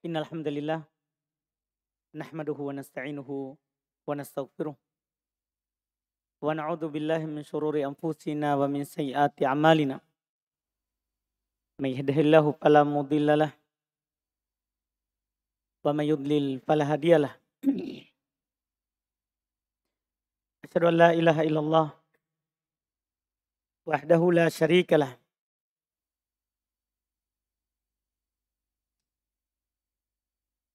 Innal hamdalillah nahmaduhu wa nasta'inuhu wa nastaghfiruh wa na'udzu billahi min syururi anfusina wa min sayyiati a'malina. May yahdihillahu fala mudhillalah wa may yudlil fala hadiyalah. Asyhadu an la ilaha illallah wahdahu la syarikalah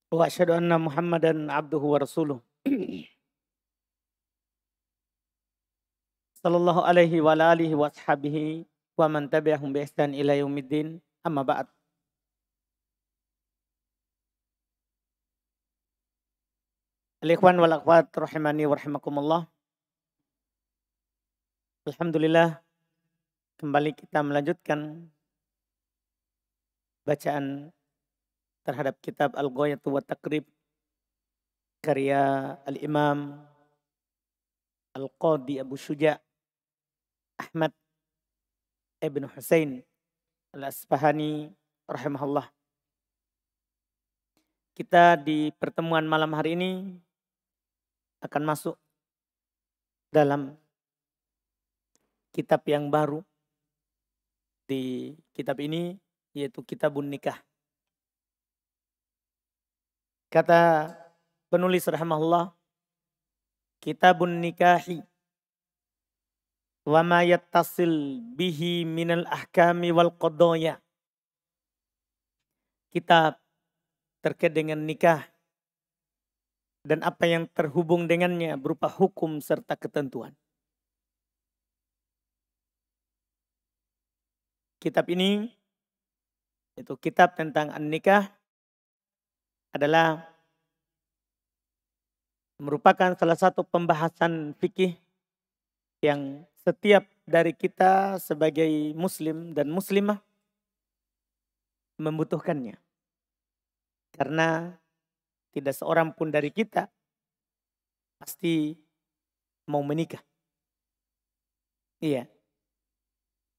wa asyhadu anna Muhammadan abduhu wa rasuluh. Sallallahu alaihi wa ala alihi wa ashabihi wa man tabi'ahum bi ihsan ila yaumiddin. Amma ba'd. Al-ikhwan wal akhwat rahimani wa rahimakumullah. Alhamdulillah, kembali kita melanjutkan bacaan terhadap kitab Al-Ghayatu wa Taqrib karya Al-Imam Al-Qadhi Abu Syuja' Ahmad Ibn Husain Al-Asfahani rahimahullah. Kita di pertemuan malam hari ini akan masuk dalam kitab yang baru di kitab ini, yaitu Kitabun Nikah. Kata penulis rahimahullah, Kitabun Nikahi wa ma yattasil bihi minal ahkami wal qadaya. Kitab terkait dengan nikah dan apa yang terhubung dengannya berupa hukum serta ketentuan. Kitab ini, itu kitab tentang an-nikah, adalah merupakan salah satu pembahasan fikih yang setiap dari kita sebagai muslim dan muslimah membutuhkannya. Karena tidak seorang pun dari kita pasti mau menikah. Iya.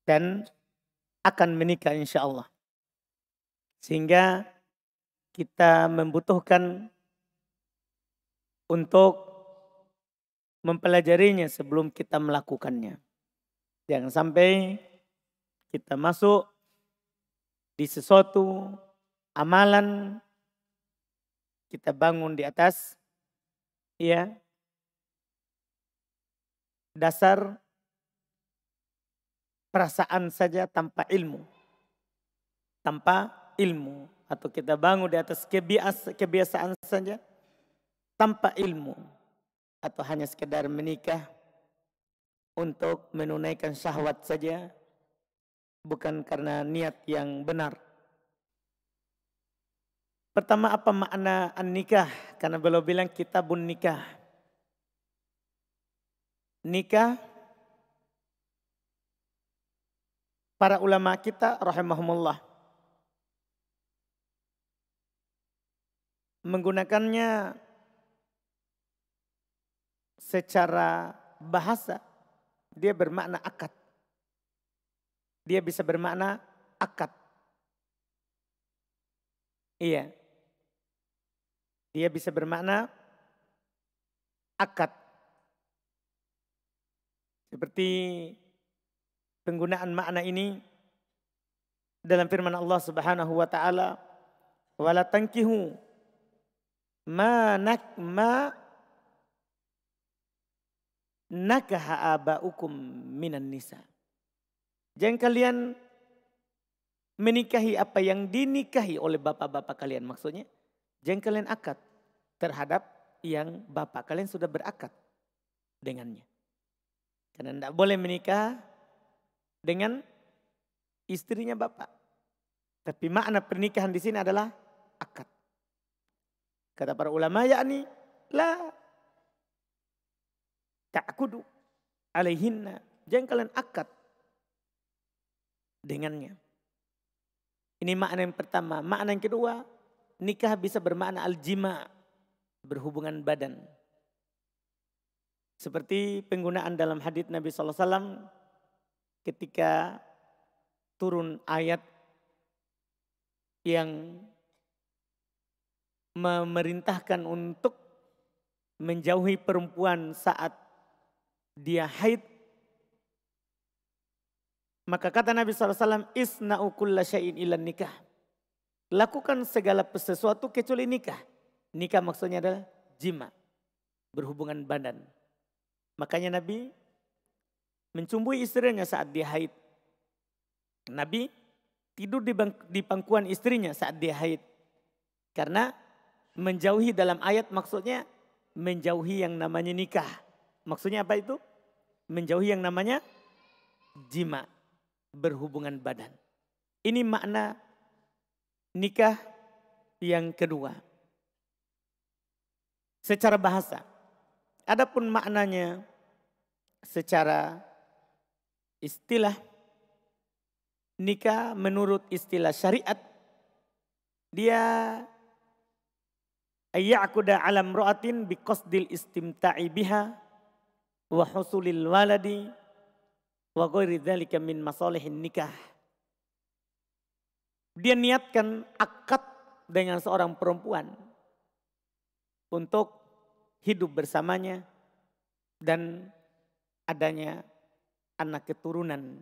Dan akan menikah insya Allah. Sehingga kita membutuhkan untuk mempelajarinya sebelum kita melakukannya. Jangan sampai kita masuk di sesuatu amalan, kita bangun di atas ya dasar perasaan saja tanpa ilmu. Tanpa ilmu. Atau kita bangun di atas kebiasaan saja tanpa ilmu. Atau hanya sekedar menikah untuk menunaikan syahwat saja. Bukan karena niat yang benar. Pertama, apa makna an-nikah? Karena beliau bilang kitabun nikah. Nikah, para ulama kita rahimahumullah menggunakannya secara bahasa, dia bermakna akad. Dia bisa bermakna akad. Iya. Dia bisa bermakna akad. Seperti penggunaan makna ini dalam firman Allah Subhanahu wa taala, "Wala tankihu ma nakaha abaukum minan nisa." Jangan kalian menikahi apa yang dinikahi oleh bapak-bapak kalian. Maksudnya, jangan kalian akad terhadap yang bapak kalian sudah berakad dengannya. Karena tidak boleh menikah dengan istrinya bapak. Tapi makna pernikahan di sini adalah akad. Kata para ulama, yakni la ta'kudu alaihinna. Jangan kalian akad dengannya. Ini makna yang pertama. Makna yang kedua, nikah bisa bermakna al-jima', berhubungan badan. Seperti penggunaan dalam hadits Nabi SAW ketika turun ayat yang memerintahkan untuk menjauhi perempuan saat dia haid. Maka kata Nabi SAW, isna'u kulla syai'in illa nikah. Lakukan segala sesuatu kecuali nikah. Nikah maksudnya adalah jima, berhubungan badan. Makanya Nabi mencumbui istrinya saat dia haid. Nabi tidur di pangkuan istrinya saat dia haid. Karena menjauhi dalam ayat maksudnya menjauhi yang namanya nikah. Maksudnya apa itu? Menjauhi yang namanya jima, berhubungan badan. Ini makna nikah yang kedua. Secara bahasa. Adapun maknanya secara istilah, nikah menurut istilah syariat, dia ayya'kuda alam ro'atin biqasdil istimta'i biha wa husulil waladi wa ghairi dzalika min masalihin nikah. Dia niatkan akad dengan seorang perempuan untuk hidup bersamanya dan adanya anak keturunan.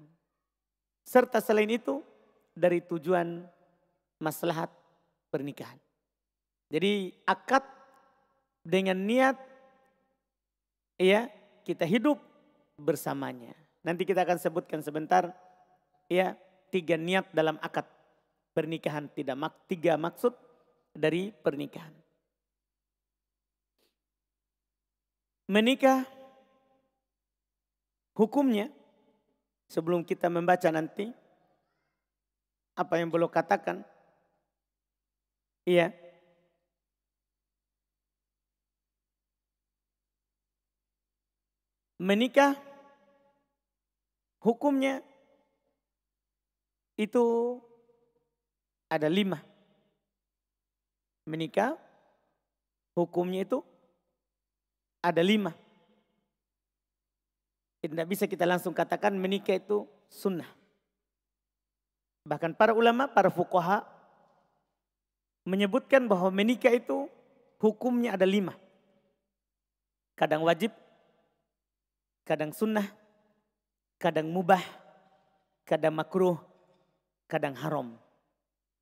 Serta selain itu dari tujuan maslahat pernikahan. Jadi akad dengan niat ya kita hidup bersamanya. Nanti kita akan sebutkan sebentar ya 3 niat dalam akad pernikahan, 3 maksud dari pernikahan. Menikah hukumnya, sebelum kita membaca nanti apa yang beliau katakan, iya, menikah hukumnya itu ada 5. Menikah hukumnya itu ada 5. Tidak bisa kita langsung katakan menikah itu sunnah. Bahkan para ulama, para fuqaha menyebutkan bahwa menikah itu hukumnya ada 5. Kadang wajib, kadang sunnah, kadang mubah, kadang makruh, kadang haram.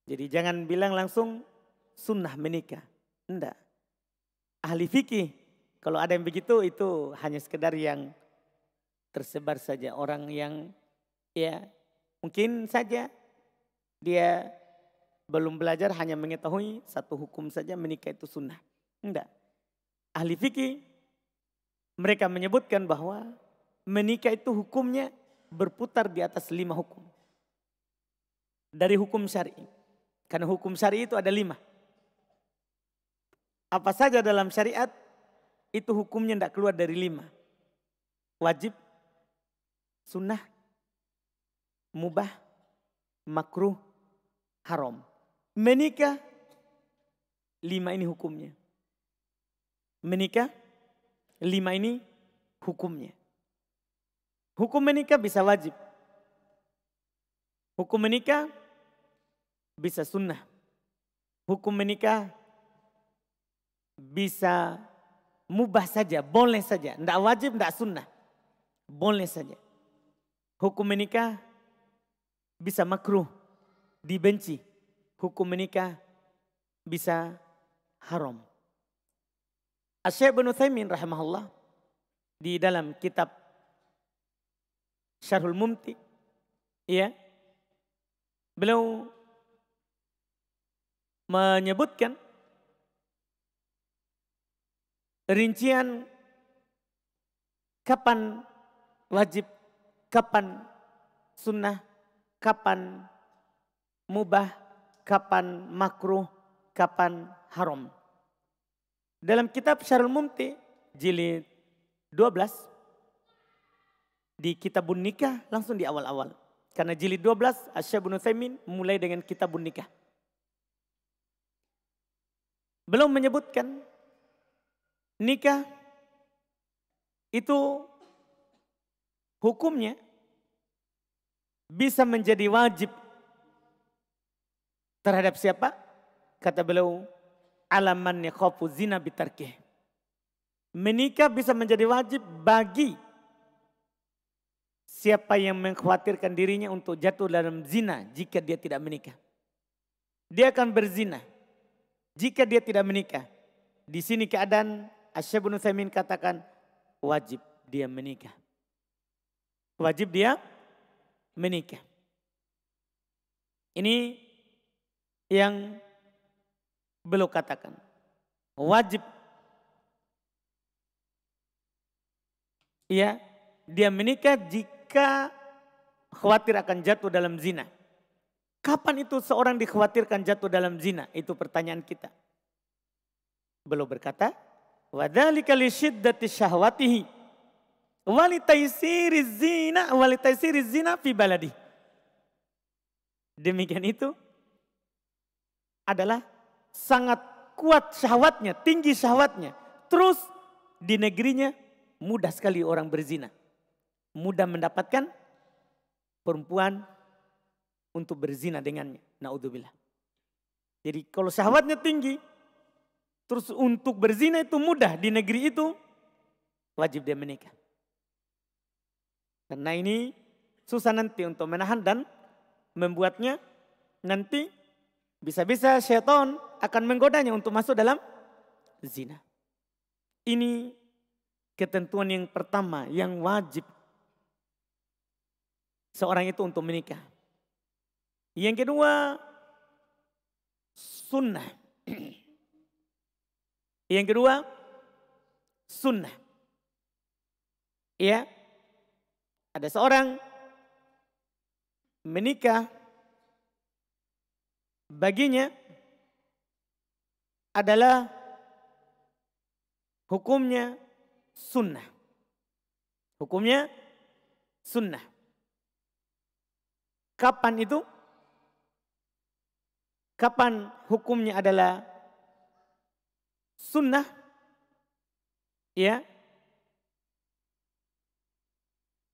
Jadi jangan bilang langsung sunnah menikah. Enggak. Ahli fikih kalau ada yang begitu itu hanya sekedar yang tersebar saja. Orang yang ya mungkin saja dia belum belajar hanya mengetahui satu hukum saja menikah itu sunnah. Enggak. Ahli fikih mereka menyebutkan bahwa menikah itu hukumnya berputar di atas 5 hukum. Dari hukum syar'i. Karena hukum syar'i itu ada 5. Apa saja dalam syariat itu hukumnya tidak keluar dari 5. Wajib, sunnah, mubah, makruh, haram. Menikah 5 ini hukumnya. Menikah 5 ini hukumnya. Hukum menikah bisa wajib. Hukum menikah bisa sunnah. Hukum menikah bisa mubah saja, boleh saja. Tidak wajib, tidak sunnah. Boleh saja. Hukum menikah bisa makruh, dibenci. Hukum menikah bisa haram. Asy-Syaikh Ibnu Utsaimin rahimahullah di dalam kitab Syarhul Mumti, ya, beliau menyebutkan rincian kapan wajib, kapan sunnah, kapan mubah, kapan makruh, kapan haram. Dalam kitab Syarhul Mumti jilid 12 di Kitabun Nikah langsung di awal-awal. Karena jilid 12 Asy-Syaikh Ibnu Utsaimin mulai dengan Kitabun Nikah. Belum menyebutkan nikah itu hukumnya bisa menjadi wajib terhadap siapa? Kata beliau, ala man yakhafu zina bitarkih. Menikah bisa menjadi wajib bagi siapa yang mengkhawatirkan dirinya untuk jatuh dalam zina jika dia tidak menikah. Dia akan berzina jika dia tidak menikah. Di sini keadaan Asy-Syaikh Ibnu Utsaimin katakan wajib dia menikah. Wajib dia menikah. Ini yang beliau katakan. Wajib ya dia menikah jika khawatir akan jatuh dalam zina. Kapan itu seorang dikhawatirkan jatuh dalam zina? Itu pertanyaan kita. Beliau berkata, wa dzalika li syiddati syahwatihi wa li taysiriz zina fi baladi. Demikian itu adalah sangat kuat syahwatnya, tinggi syahwatnya. Terus di negerinya mudah sekali orang berzina. Mudah mendapatkan perempuan untuk berzina dengannya. Naudzubillah. Jadi kalau syahwatnya tinggi, terus untuk berzina itu mudah di negeri itu, wajib dia menikah. Karena ini susah nanti untuk menahan dan membuatnya nanti bisa-bisa syaitan akan menggodanya untuk masuk dalam zina. Ini ketentuan yang pertama yang wajib seorang itu untuk menikah. Yang kedua, sunnah. Yang kedua, sunnah. Ya, ada seorang menikah, baginya adalah hukumnya sunnah. Hukumnya sunnah. Kapan itu? Kapan hukumnya adalah sunnah? Ya.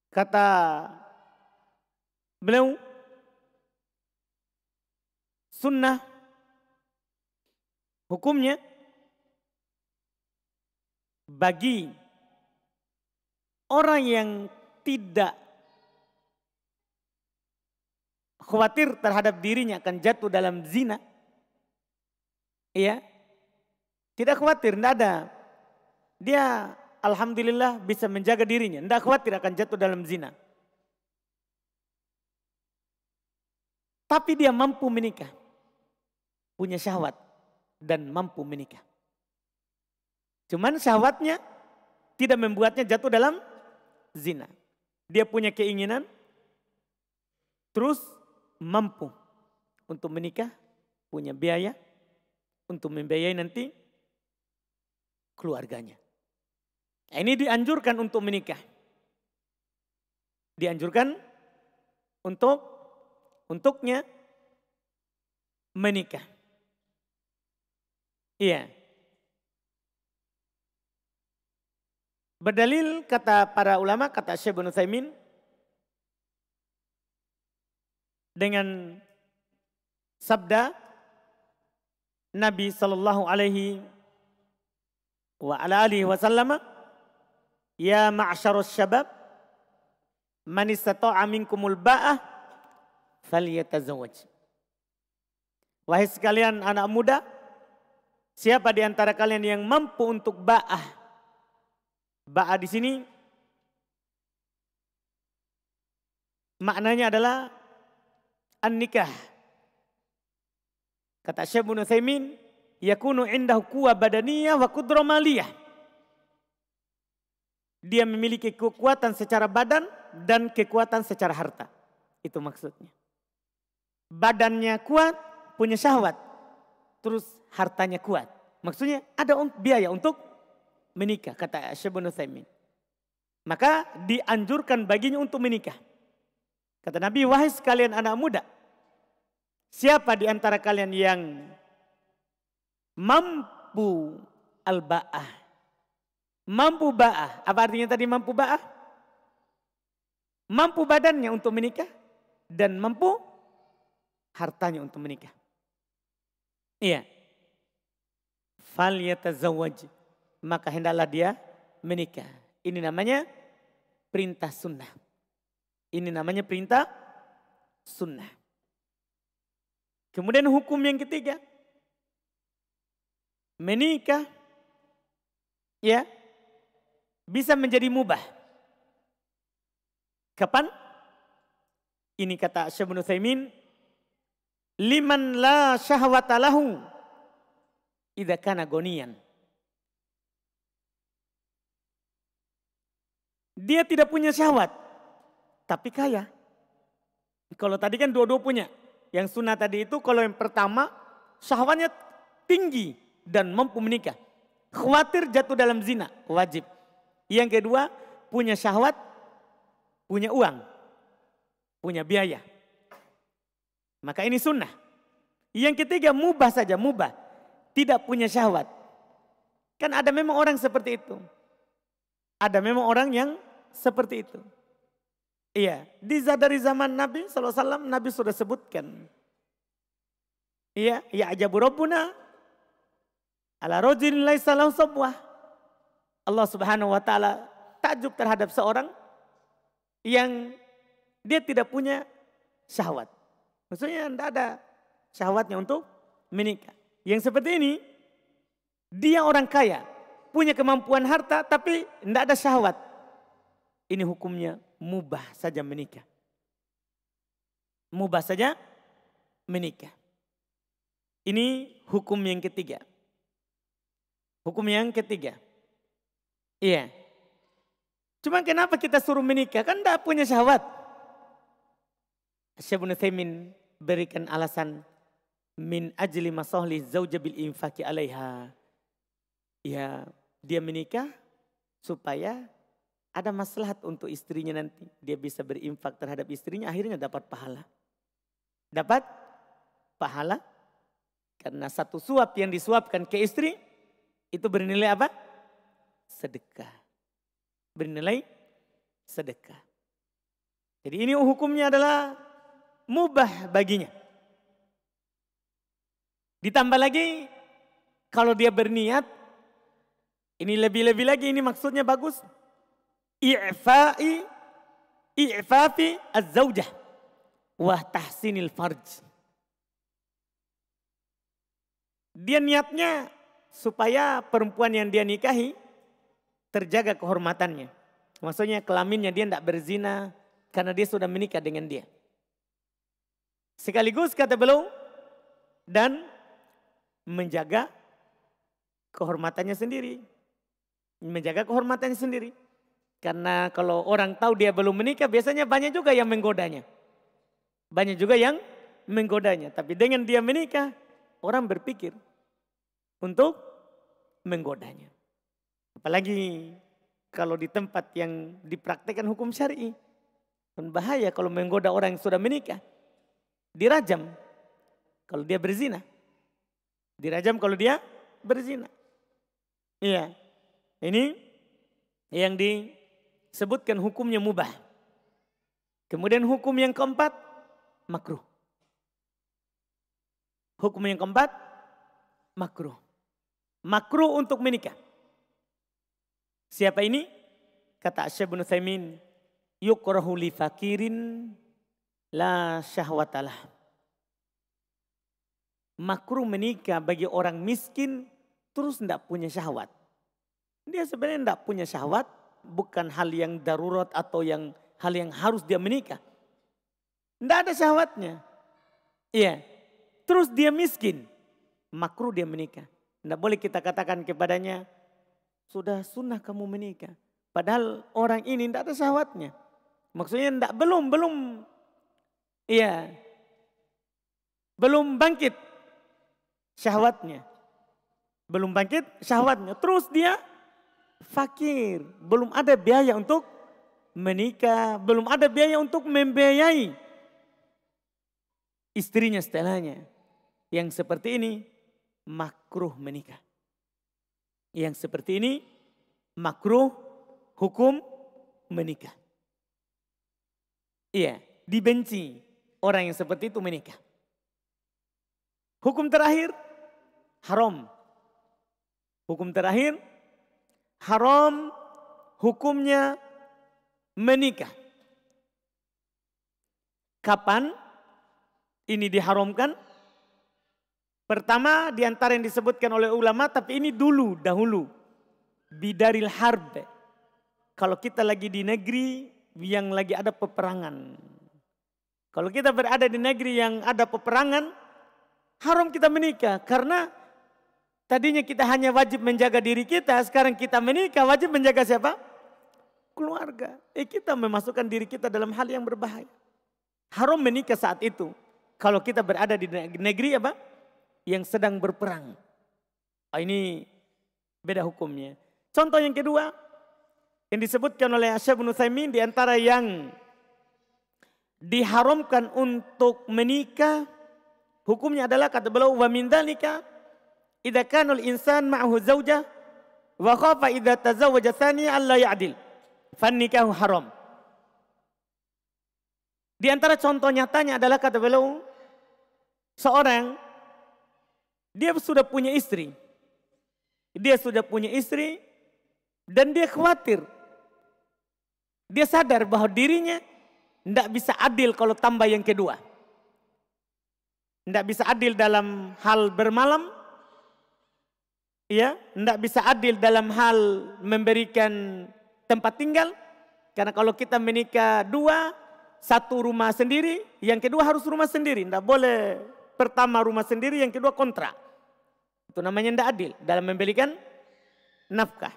Kata beliau, sunnah hukumnya bagi orang yang tidak khawatir terhadap dirinya akan jatuh dalam zina. Ya. Tidak khawatir, tidak ada. Dia alhamdulillah bisa menjaga dirinya, tidak khawatir akan jatuh dalam zina. Tapi dia mampu menikah. Punya syahwat dan mampu menikah. Cuman syahwatnya tidak membuatnya jatuh dalam zina. Dia punya keinginan, terus mampu untuk menikah, punya biaya untuk membiayai nanti keluarganya. Ini dianjurkan untuk menikah. Dianjurkan untuknya menikah. Iya. Berdalil kata para ulama, kata Syekh Ibnu Utsaimin, dengan sabda Nabi sallallahu alaihi wa ala alihi wasallam, ya ma'syarus syabab man istata'a minkumul ba'ah falyatazawwaj. Wahai sekalian anak muda, siapa di antara kalian yang mampu untuk ba'ah? Ba'ah di sini maknanya adalah an-nikah. Kata Syekh Ibnu Utsaimin, yakunu indahu quwwah badaniyah wa qudrah maliyah. Dia memiliki kekuatan secara badan dan kekuatan secara harta. Itu maksudnya. Badannya kuat, punya syahwat. Terus hartanya kuat. Maksudnya ada biaya untuk menikah, kata Syekh Ibnu Utsaimin. Maka dianjurkan baginya untuk menikah. Kata Nabi, wahai sekalian anak muda, siapa di antara kalian yang mampu al-ba'ah? Mampu ba'ah. Apa artinya tadi mampu ba'ah? Mampu badannya untuk menikah dan mampu hartanya untuk menikah. Iya. falyatazawwaj, maka hendaklah dia menikah. Ini namanya perintah sunnah. Ini namanya perintah sunnah. Kemudian hukum yang ketiga, menikah ya bisa menjadi mubah. Kapan? Ini kata Syekh Ibnu Utsaimin, liman la syahwata lahu idza kana goniyan. Dia tidak punya syahwat, tapi kaya. Kalau tadi kan dua-dua punya. Yang sunnah tadi itu kalau yang pertama syahwatnya tinggi dan mampu menikah. Khawatir jatuh dalam zina, wajib. Yang kedua punya syahwat, punya uang, punya biaya. Maka ini sunnah. Yang ketiga mubah saja, mubah. Tidak punya syahwat. Kan ada memang orang seperti itu. Ada memang orang yang seperti itu. Iya, dari zaman Nabi SAW Nabi sudah sebutkan. Iya, ya ajabu Rabbuna ala rajulin laisa lahu sabwah. Allah Subhanahu wa taala takjub terhadap seorang yang dia tidak punya syahwat. Maksudnya tidak ada syahwatnya untuk menikah. Yang seperti ini, dia orang kaya, punya kemampuan harta tapi tidak ada syahwat. Ini hukumnya mubah saja menikah. Mubah saja menikah. Ini hukum yang ketiga. Hukum yang ketiga. Iya. Cuma kenapa kita suruh menikah? Kan tidak punya syahwat. Syekh Ibnu Utsaimin berikan alasan min ajli masahli zauja bil infaqi alaiha. Ya, dia menikah supaya ada maslahat untuk istrinya nanti. Dia bisa berinfak terhadap istrinya, akhirnya dapat pahala. Dapat pahala karena satu suap yang disuapkan ke istri itu bernilai apa? Sedekah. Bernilai sedekah. Jadi ini hukumnya adalah mubah baginya. Ditambah lagi kalau dia berniat, ini lebih-lebih lagi, ini maksudnya bagus. I'fafi az-zawjah wa tahsinil farj. Dia niatnya supaya perempuan yang dia nikahi terjaga kehormatannya. Maksudnya kelaminnya dia tidak berzina karena dia sudah menikah dengan dia. Sekaligus kata beliau dan menjaga kehormatannya sendiri. Menjaga kehormatannya sendiri. Karena kalau orang tahu dia belum menikah biasanya banyak juga yang menggodanya. Banyak juga yang menggodanya. Tapi dengan dia menikah orang berpikir untuk menggodanya. Apalagi kalau di tempat yang dipraktekkan hukum syar'i. Bahaya kalau menggoda orang yang sudah menikah. Dirajam kalau dia berzina. Dirajam kalau dia berzina. Iya. Ini yang disebutkan hukumnya mubah. Kemudian hukum yang keempat, makruh. Hukum yang keempat, makruh. Makruh untuk menikah. Siapa ini? Kata Syekh Ibnu Utsaimin, yukrahu li fakirin la syahwatalah. Makruh menikah bagi orang miskin terus tidak punya syahwat. Dia sebenarnya tidak punya syahwat, bukan hal yang darurat atau hal yang harus dia menikah. Tidak ada syahwatnya. Iya. Terus dia miskin, makruh dia menikah. Tidak boleh kita katakan kepadanya, sudah sunnah kamu menikah. Padahal orang ini tidak ada syahwatnya. Maksudnya belum bangkit syahwatnya. Belum bangkit syahwatnya. Terus dia fakir. Belum ada biaya untuk menikah. Belum ada biaya untuk membiayai istrinya setelahnya. Yang seperti ini makruh menikah. Yang seperti ini makruh hukum menikah. Iya, dibenci orang yang seperti itu menikah. Hukum terakhir haram. Hukum terakhir, haram hukumnya menikah. Kapan ini diharamkan? Pertama di antara yang disebutkan oleh ulama, tapi ini dahulu. Bidaril harb. Kalau kita lagi di negeri yang lagi ada peperangan. Kalau kita berada di negeri yang ada peperangan, haram kita menikah. Karena tadinya kita hanya wajib menjaga diri kita, sekarang kita menikah wajib menjaga siapa? Keluarga. Kita memasukkan diri kita dalam hal yang berbahaya. Haram menikah saat itu. Kalau kita berada di negeri apa? Yang sedang berperang. Ini beda hukumnya. Contoh yang kedua, yang disebutkan oleh Syekh Ibnu Utsaimin, di antara yang diharamkan untuk menikah, hukumnya adalah kata beliau, wa min dzalika idza kana al-insan ma'ahu zaujah wa khafa idza tazawwaja tsaniya alla ya'dil fan nikahu haram. Di antara contoh nyatanya adalah kata beliau, seorang dia sudah punya istri. Dia sudah punya istri dan dia khawatir. Dia sadar bahwa dirinya tidak bisa adil kalau tambah yang kedua. Tidak bisa adil dalam hal bermalam. Ya, tidak bisa adil dalam hal memberikan tempat tinggal. Karena kalau kita menikah dua, satu rumah sendiri, yang kedua harus rumah sendiri. Tidak boleh pertama rumah sendiri, yang kedua kontrak. Itu namanya tidak adil dalam memberikan nafkah.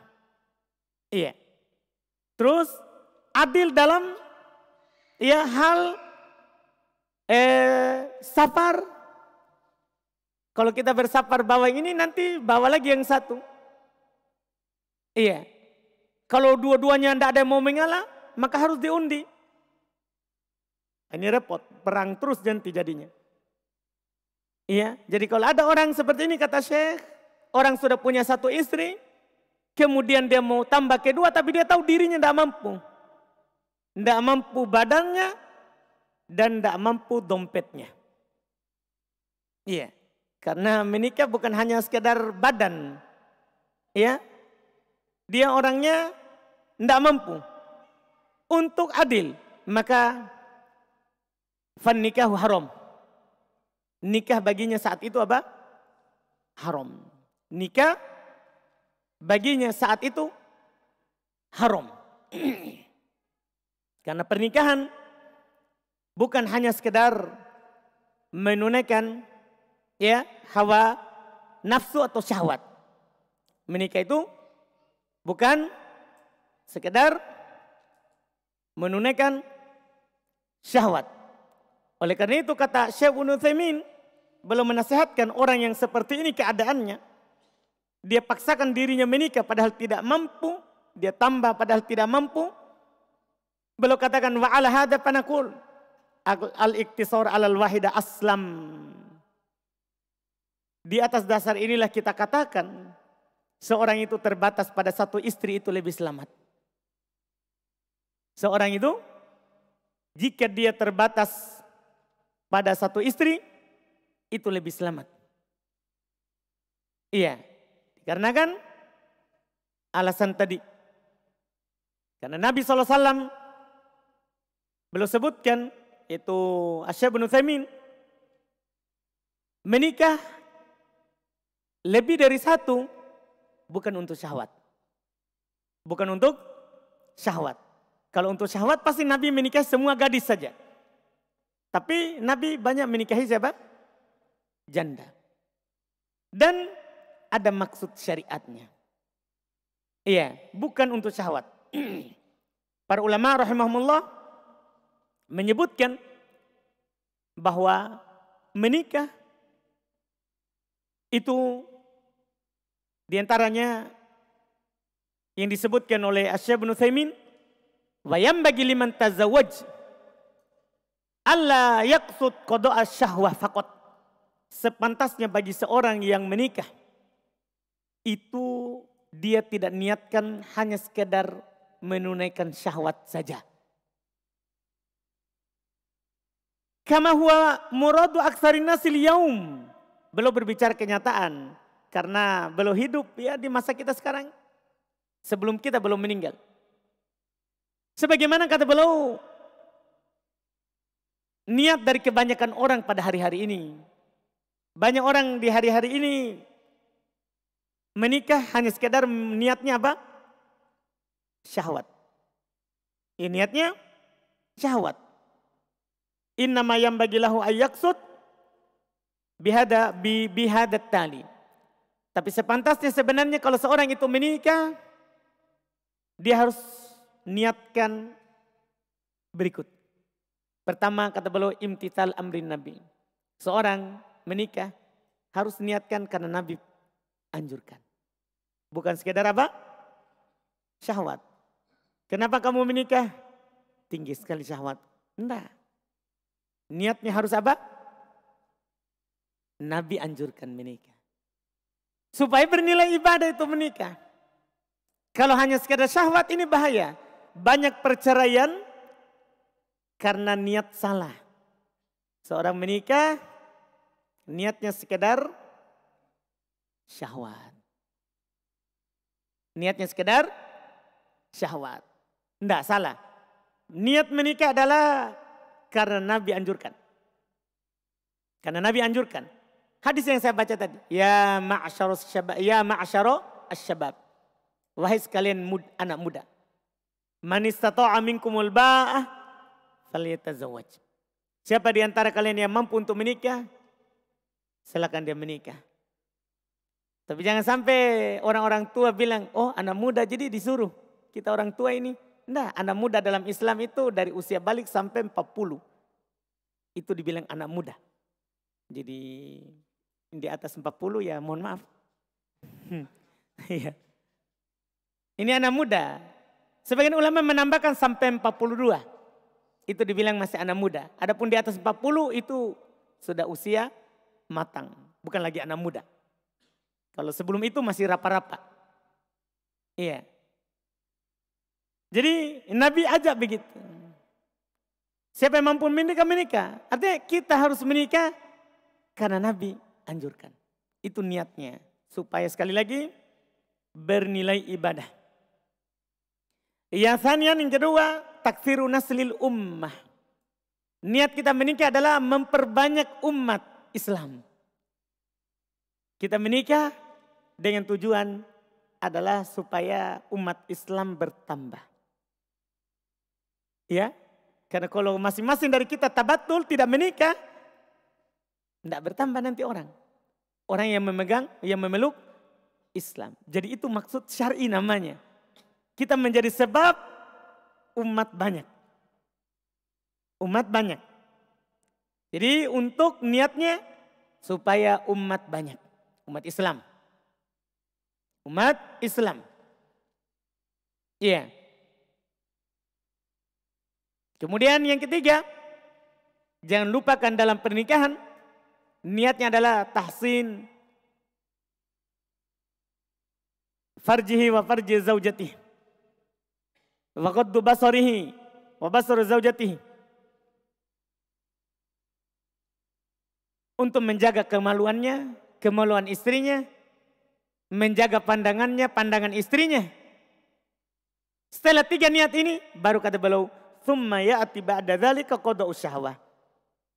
Iya. Terus adil dalam hal safar. Kalau kita bersafar bawa ini, nanti bawa lagi yang satu. Iya. Kalau dua-duanya tidak ada yang mau mengalah, maka harus diundi. Ini repot, perang terus nanti jadinya. Iya, jadi kalau ada orang seperti ini kata Syekh, orang sudah punya satu istri, kemudian dia mau tambah kedua, tapi dia tahu dirinya tidak mampu. Tidak mampu badannya dan tidak mampu dompetnya. Iya, karena menikah bukan hanya sekedar badan. Ya, dia orangnya tidak mampu. Untuk adil, maka fan nikahu haram. Nikah baginya saat itu apa? Haram. Nikah baginya saat itu haram. Karena pernikahan bukan hanya sekedar menunaikan hawa nafsu atau syahwat. Menikah itu bukan sekedar menunaikan syahwat. Oleh karena itu kata Syekh Ibnu Utsaimin, belum menasihatkan orang yang seperti ini keadaannya. Dia paksakan dirinya menikah padahal tidak mampu. Dia tambah padahal tidak mampu. Beliau katakan wa ala hadza panaqul al-iktisar 'alal wahida aslam. Di atas dasar inilah kita katakan seorang itu terbatas pada satu istri itu lebih selamat. Seorang itu jika dia terbatas pada satu istri itu lebih selamat. Iya, dikarenakan alasan tadi. Karena Nabi SAW beliau sebutkan, itu Syekh Ibnu Utsaimin, menikah lebih dari satu bukan untuk syahwat. Bukan untuk syahwat. Kalau untuk syahwat pasti Nabi menikah semua gadis saja. Tapi Nabi banyak menikahi siapa? Janda. Dan ada maksud syariatnya. Iya, bukan untuk syahwat. Para ulama rahimahumullah menyebutkan bahwa menikah itu diantaranya yang disebutkan oleh Syekh Ibnu Utsaimin, wa yambagi liman tazawwaj alla yaqsud qada'a syahwah faqat. Sepantasnya bagi seorang yang menikah itu dia tidak niatkan hanya sekedar menunaikan syahwat saja. Kama huwa muradu aksarin nasil yaum. Belum berbicara kenyataan. karena belum hidup ya di masa kita sekarang. Sebelum kita belum meninggal. Sebagaimana kata beliau, niat dari kebanyakan orang pada hari-hari ini. Banyak orang di hari-hari ini menikah hanya sekedar niatnya apa? Syahwat. Ya, niatnya syahwat. Innama yambagi lahu ayyaqsud bihadat tali. Tapi sepantasnya sebenarnya kalau seorang itu menikah, dia harus niatkan berikut. Pertama kata beliau imtithal amrin Nabi. Seorang menikah harus niatkan karena Nabi anjurkan. Bukan sekedar apa? Syahwat. Kenapa kamu menikah? Tinggi sekali syahwat. Enggak. Niatnya harus apa? Nabi anjurkan menikah. Supaya bernilai ibadah itu menikah. Kalau hanya sekedar syahwat ini bahaya. Banyak perceraian karena niat salah. Seorang menikah niatnya sekedar syahwat. Niatnya sekedar syahwat. Tidak salah. Niat menikah adalah karena Nabi anjurkan. Karena Nabi anjurkan. Hadis yang saya baca tadi. Ya ma'asyarus syabab. Ya ma'asyaro asyabab. Wahai sekalian anak muda. Man istata'a minkumul ba'ah falyatazawwaj. Siapa di antara kalian yang mampu untuk menikah, silakan dia menikah. Tapi jangan sampai orang-orang tua bilang, oh anak muda jadi disuruh. Kita orang tua ini. Nah, anak muda dalam Islam itu dari usia balik sampai 40. Itu dibilang anak muda. Jadi di atas 40 ya mohon maaf. Iya. Ini anak muda. Sebagian ulama menambahkan sampai 42. Itu dibilang masih anak muda. Adapun di atas 40 itu sudah usia matang. Bukan lagi anak muda. Kalau sebelum itu masih rapa-rapa. Iya. Jadi Nabi ajak begitu. Siapa yang mampu menikah, menikah. Artinya kita harus menikah karena Nabi anjurkan. Itu niatnya. Supaya sekali lagi bernilai ibadah. Yang kedua, taksiru naslil ummah. Niat kita menikah adalah memperbanyak umat Islam. Kita menikah dengan tujuan adalah supaya umat Islam bertambah. Ya, karena kalau masing-masing dari kita tabatul tidak menikah, tidak bertambah nanti orang. Orang yang memegang, yang memeluk Islam. Jadi itu maksud syar'i namanya. Kita menjadi sebab umat banyak. Umat banyak. Jadi untuk niatnya supaya umat banyak. Umat Islam. Umat Islam. Iya. Kemudian yang ketiga, jangan lupakan dalam pernikahan, niatnya adalah tahsin farjihi wa farji zaujatihi. Wa qaddu basarihi wa basar zaujatihi. Untuk menjaga kemaluannya, kemaluan istrinya, menjaga pandangannya, pandangan istrinya. Setelah 3 niat ini, baru kata beliau, "Tsumma ya'ti ba'da dzalika qada'u syahwah."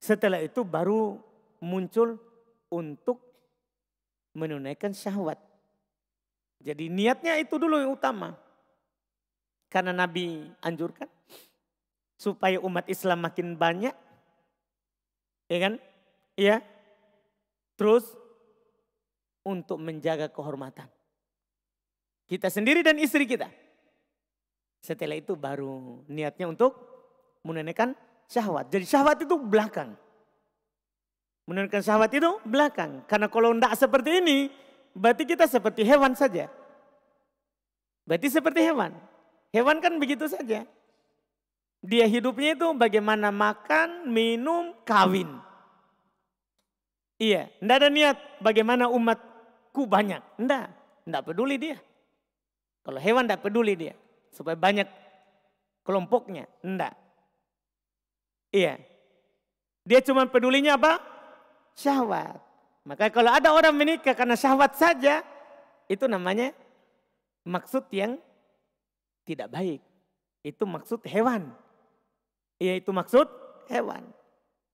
Setelah itu baru muncul untuk menunaikan syahwat. Jadi niatnya itu dulu yang utama. Karena Nabi anjurkan supaya umat Islam makin banyak. Ya kan? Iya. Terus untuk menjaga kehormatan kita sendiri dan istri kita. Setelah itu baru niatnya untuk menunaikan syahwat. Jadi syahwat itu belakang. Menunaikan syahwat itu belakang. Karena kalau tidak seperti ini, berarti kita seperti hewan saja. Berarti seperti hewan. Hewan kan begitu saja. Dia hidupnya itu bagaimana makan, minum, kawin. Iya, tidak ada niat bagaimana umatku banyak. Tidak peduli dia. Kalau hewan tidak peduli dia. Supaya banyak kelompoknya. Tidak. Iya. Dia cuma pedulinya apa? Syahwat. Maka kalau ada orang menikah karena syahwat saja, itu namanya maksud yang tidak baik. Itu maksud hewan. Iya, itu maksud hewan.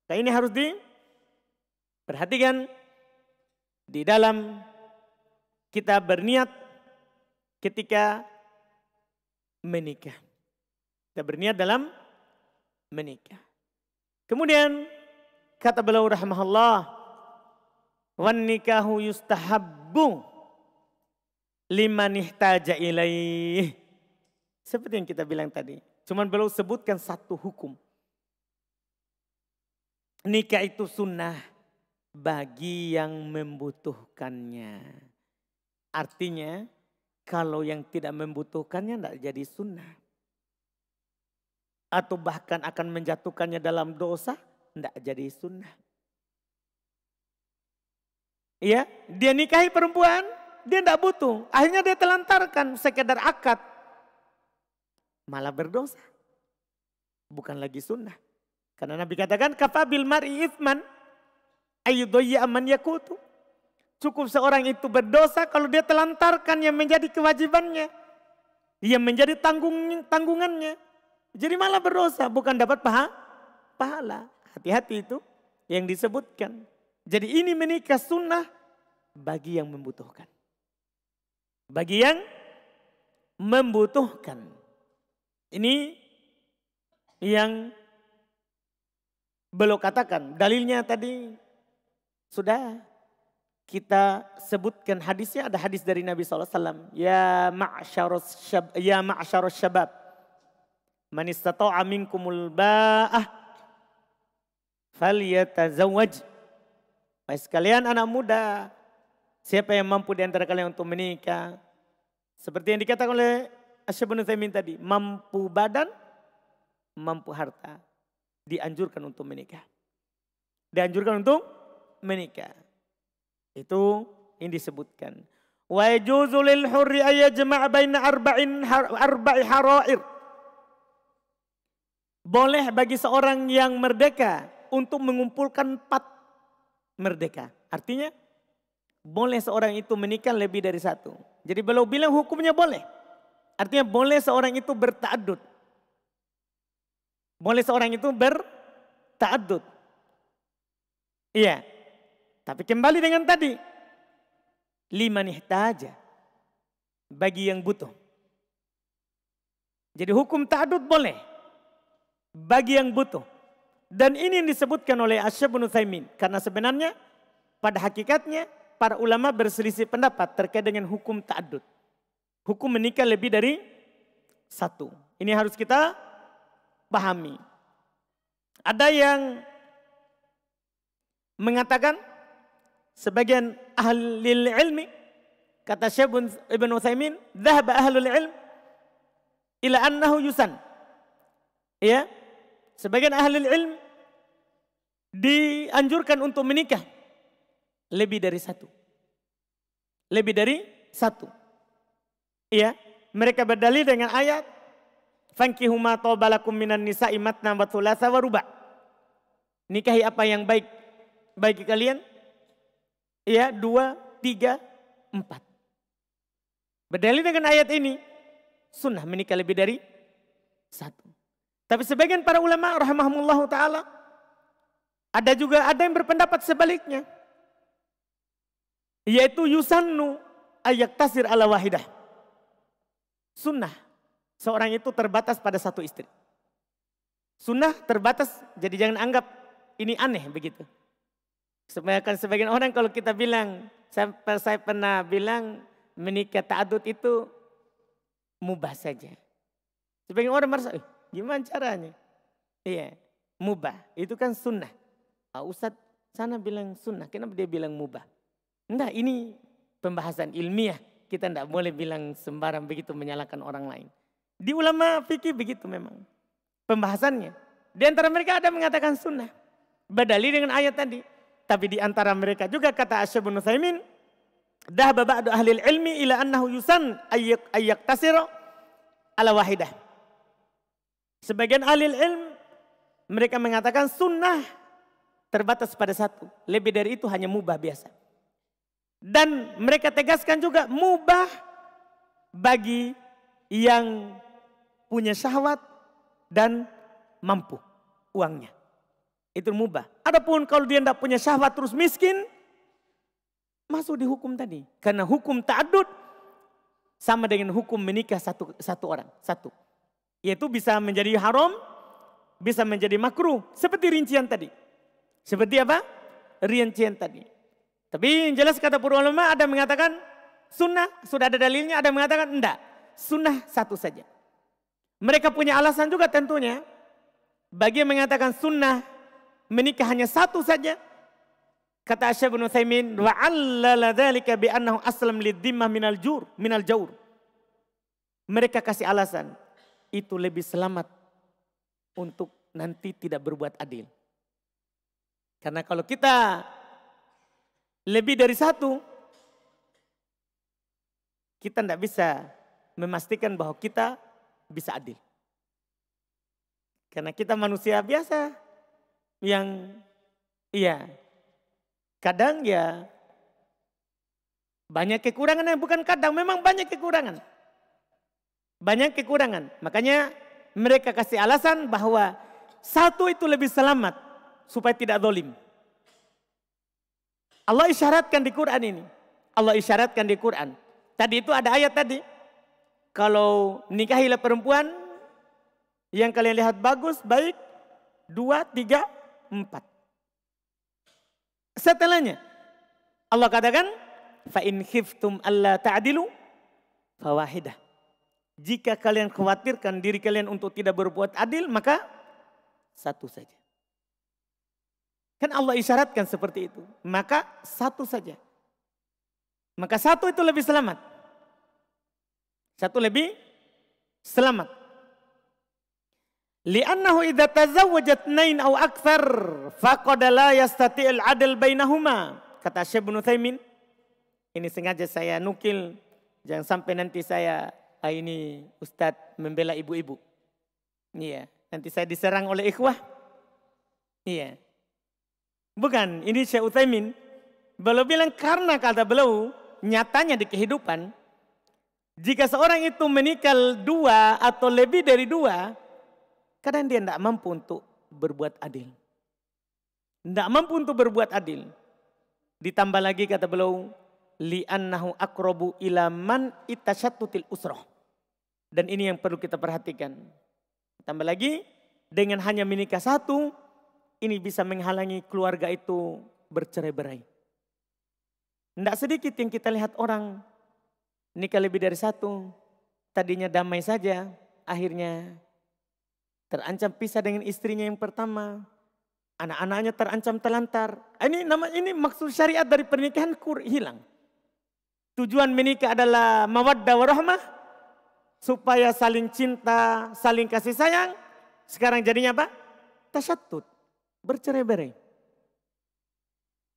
Nah, ini harus diperhatikan di dalam kita berniat ketika menikah. Kita berniat dalam menikah. Kemudian kata beliau rahimahullah, wan nikahu yustahabbu liman ihtaja ilaih. Seperti yang kita bilang tadi. Cuman beliau sebutkan satu hukum. Nikah itu sunnah bagi yang membutuhkannya. Artinya kalau yang tidak membutuhkannya tidak jadi sunnah. Atau bahkan akan menjatuhkannya dalam dosa, tidak jadi sunnah. Iya, dia nikahi perempuan, dia tidak butuh. Akhirnya dia telantarkan sekedar akad. Malah berdosa. Bukan lagi sunnah. Karena Nabi katakan, kafabil mar'i ithman ayyudayya man yakutu. Cukup seorang itu berdosa kalau dia telantarkan yang menjadi kewajibannya. Yang menjadi tanggungannya. Jadi malah berdosa, bukan dapat pahala. Hati-hati itu yang disebutkan. Jadi ini menikah sunnah bagi yang membutuhkan. Bagi yang membutuhkan. Ini yang beliau katakan. Dalilnya tadi sudah kita sebutkan hadisnya. Ada hadis dari Nabi SAW. Ya ma'syarus syabab. Man istata'a minkumul ba'ah falyatazawwaj. Baik sekalian anak muda, siapa yang mampu di antara kalian untuk menikah? Seperti yang dikatakan oleh Syekh Ibnu Utsaimin tadi, mampu badan, mampu harta, dianjurkan untuk menikah. Dianjurkan untuk menikah. Itu yang disebutkan. Wa yajuzu lil hurri ay yajma' baina arba'i harair. Boleh bagi seorang yang merdeka untuk mengumpulkan 4 merdeka. Artinya boleh seorang itu menikah lebih dari 1. Jadi beliau bilang hukumnya boleh. Artinya boleh seorang itu berta'addud. Boleh seorang itu berta'addud. Iya. Tapi kembali dengan tadi. Liman ihtaja. Bagi yang butuh. Jadi hukum ta'addud boleh. Bagi yang butuh. Dan ini yang disebutkan oleh Syekh Ibnu Utsaimin. Karena sebenarnya pada hakikatnya para ulama berselisih pendapat terkait dengan hukum ta'addud. Hukum menikah lebih dari 1. Ini harus kita pahami. Ada yang mengatakan sebagian ahli ilmi, kata Syekh Ibnu Utsaimin, dhahaba ahlul ilm ila annahu yusan. Ya, sebagian ahli ilm dianjurkan untuk menikah lebih dari 1. Lebih dari 1. Iya, mereka berdalil dengan ayat fankihu ma tabalakum minan nisa'i matna wa thulatsa wa ruba'. Nikahi apa yang baik bagi kalian? Iya, 2, 3, 4. Berdalil dengan ayat ini sunnah menikah lebih dari 1. Tapi sebagian para ulama rahimahumullah ta'ala ada yang berpendapat sebaliknya. Yaitu yusannu ayak tasir ala wahidah. Sunnah. Seorang itu terbatas pada 1 istri. Sunnah terbatas, jadi jangan anggap ini aneh begitu. Sebagian orang kalau kita bilang, saya pernah bilang menikah ta'addud itu mubah saja. Sebagian orang merasa, gimana caranya? Iya, mubah. Itu kan sunnah. Ustadz sana bilang sunnah, kenapa dia bilang mubah? Enggak, ini pembahasan ilmiah. Kita enggak boleh bilang sembarang begitu menyalahkan orang lain. Di ulama fikih begitu memang pembahasannya. Di antara mereka ada mengatakan sunnah. Berdalil dengan ayat tadi. Tapi di antara mereka juga kata Syekh Ibnu Utsaimin, dhahaba ba'du ahli ilmi ila annahu yusan ayyak tasira ala wahidah. Sebagian ahli ilm mereka mengatakan sunnah terbatas pada 1. Lebih dari itu hanya mubah biasa. Dan mereka tegaskan juga mubah bagi yang punya syahwat dan mampu uangnya. Itu mubah. Adapun kalau dia tidak punya syahwat terus miskin, masuk di hukum tadi. Karena hukum ta'adud sama dengan hukum menikah satu orang. Satu. Yaitu bisa menjadi haram, bisa menjadi makruh. Seperti rincian tadi. Seperti apa? Rincian tadi. Tapi yang jelas kata para ulama ada yang mengatakan sunnah, sudah ada dalilnya, ada yang mengatakan enggak. Sunnah satu saja. Mereka punya alasan juga tentunya. Bagi yang mengatakan sunnah menikah hanya satu saja. Kata Syekh Ibnu Utsaimin, wa 'allala dzalika bi annahu aslam lidhimmah minal jaur. Mereka kasih alasan itu lebih selamat untuk nanti tidak berbuat adil. Karena kalau kita lebih dari satu, kita tidak bisa memastikan bahwa kita bisa adil. Karena kita manusia biasa yang kadang ya banyak kekurangan, bukan kadang, memang banyak kekurangan. Banyak kekurangan. Makanya mereka kasih alasan bahwa satu itu lebih selamat supaya tidak zalim. Allah isyaratkan di Quran ini. Allah isyaratkan di Quran. Tadi itu ada ayat tadi. Kalau nikahilah perempuan yang kalian lihat bagus, baik. 2, 3, 4. Setelahnya Allah katakan, fa in khiftum alla ta'dilu fawahidah. Jika kalian khawatirkan diri kalian untuk tidak berbuat adil, maka satu saja. Kan Allah isyaratkan seperti itu. Maka satu saja. Maka satu itu lebih selamat. Satu lebih selamat. Li'annahu idza tazawwajat nain aw akthar faqad la yastati'ul 'adl bainahuma. Kata Syekh Ibnu Utsaimin. Ini sengaja saya nukil, jangan sampai nanti saya ini Ustadz membela ibu-ibu. Iya, nanti saya diserang oleh ikhwah. Iya. Bukan, ini Syekh Utsaimin. Beliau bilang karena kata beliau nyatanya di kehidupan, jika seorang itu menikah 2 atau lebih dari 2, kadang dia tidak mampu untuk berbuat adil. Tidak mampu untuk berbuat adil. Ditambah lagi kata beliau, li'annahu aqrabu ila man itashattutil usrah. Dan ini yang perlu kita perhatikan. Tambah lagi, dengan hanya menikah 1, ini bisa menghalangi keluarga itu bercerai-berai. Tidak sedikit yang kita lihat orang nikah lebih dari 1, tadinya damai saja, akhirnya terancam pisah dengan istrinya yang pertama. Anak-anaknya terancam telantar. Ini maksud syariat dari pernikahan hilang. Tujuan menikah adalah mawaddah warahmah, supaya saling cinta, saling kasih sayang. Sekarang jadinya apa? Tasyattut, bercerai-berai.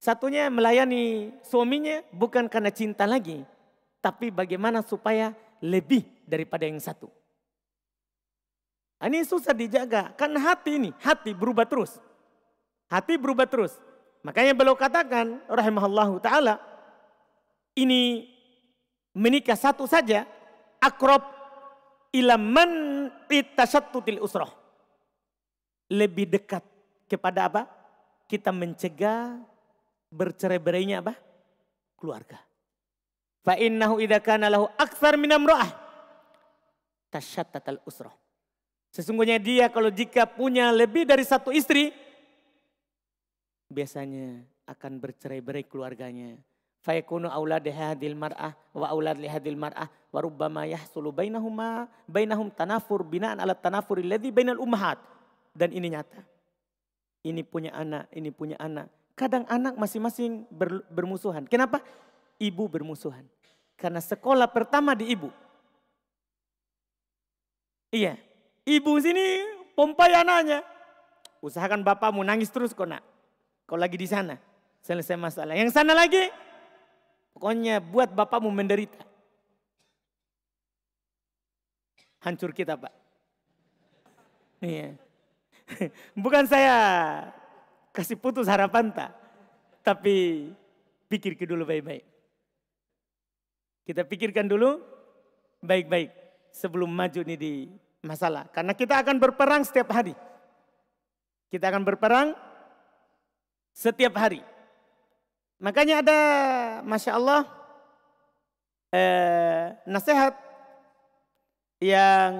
Satunya melayani suaminya bukan karena cinta lagi, tapi bagaimana supaya lebih daripada yang satu. Ini susah dijaga, karena hati berubah terus. Hati berubah terus. Makanya beliau katakan, rahimahullahu ta'ala, ini menikah 1 saja, akrab ila man itashattutil usrah. Lebih dekat kepada apa? Kita mencegah bercerai-berainya apa? Keluarga. Fa innahu idza kana lahu aktsar min imra'ah tashattatal usrah. Sesungguhnya dia kalau jika punya lebih dari 1 istri, biasanya akan bercerai-berai keluarganya. Fa yakunu aulad hadhil mar'ah wa aulad li hadhil mar'ah wa rubbama yahsulu bainahum tanafur binaan ala tanafur alladhi bainal ummahat. Dan ini nyata. Ini punya anak, ini punya anak. Kadang anak masing-masing bermusuhan. Kenapa? Ibu bermusuhan. Karena sekolah pertama di ibu. Iya. Ibu sini pompai anaknya. Usahakan bapakmu nangis terus kok nak. Kau lagi di sana. Selesai masalah. Yang sana lagi. Pokoknya buat bapakmu menderita. Hancur kita Pak. Iya. Bukan saya kasih putus harapan tak. Tapi pikir dulu baik-baik. Kita pikirkan dulu baik-baik sebelum maju nih di masalah. Karena kita akan berperang setiap hari. Kita akan berperang setiap hari. Makanya ada, Masya Allah, nasihat yang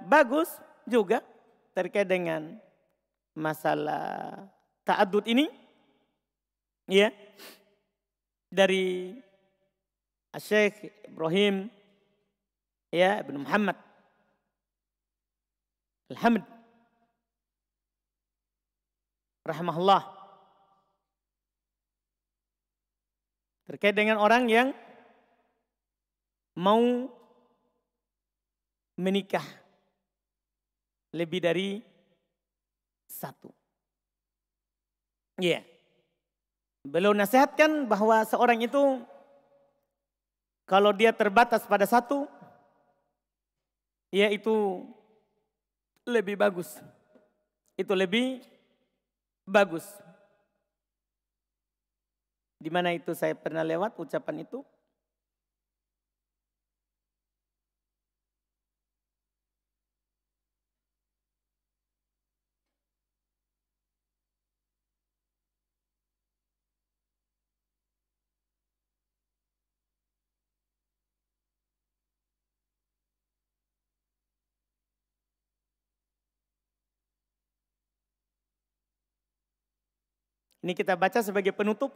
bagus juga terkait dengan masalah ta'adud ini. Ya, dari Syekh Ibrahim ya Ibn Muhammad Al-Hamd rahimahullah, terkait dengan orang yang mau menikah lebih dari satu. Iya. Beliau nasihatkan bahwa seorang itu kalau dia terbatas pada satu, ya itu lebih bagus. Itu lebih bagus. Di mana itu saya pernah lewat ucapan itu. Ini kita baca sebagai penutup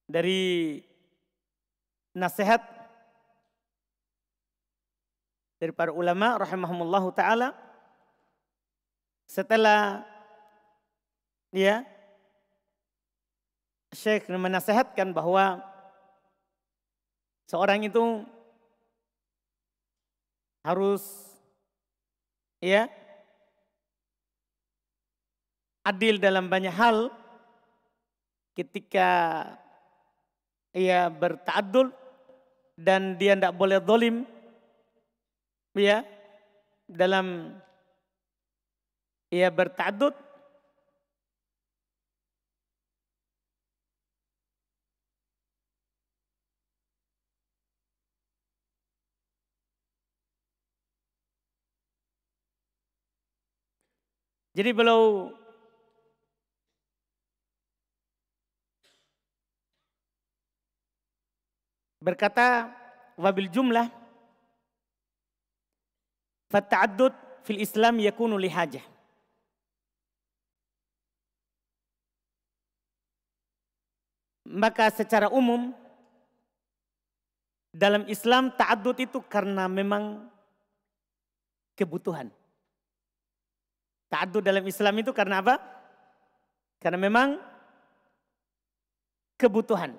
dari nasihat dari para ulama rahimahumullahu ta'ala. Setelah ya Syekh menasihatkan bahwa seorang itu harus ya adil dalam banyak hal ketika ia berta'addul dan dia tidak boleh zalim ya dalam ia berta'addud. Jadi beliau berkata wabil jumlah fata'addud fil Islam yakunu lihajah. Maka secara umum dalam Islam ta'addud itu karena memang kebutuhan. Ta'addud dalam Islam itu karena apa? Karena memang kebutuhan.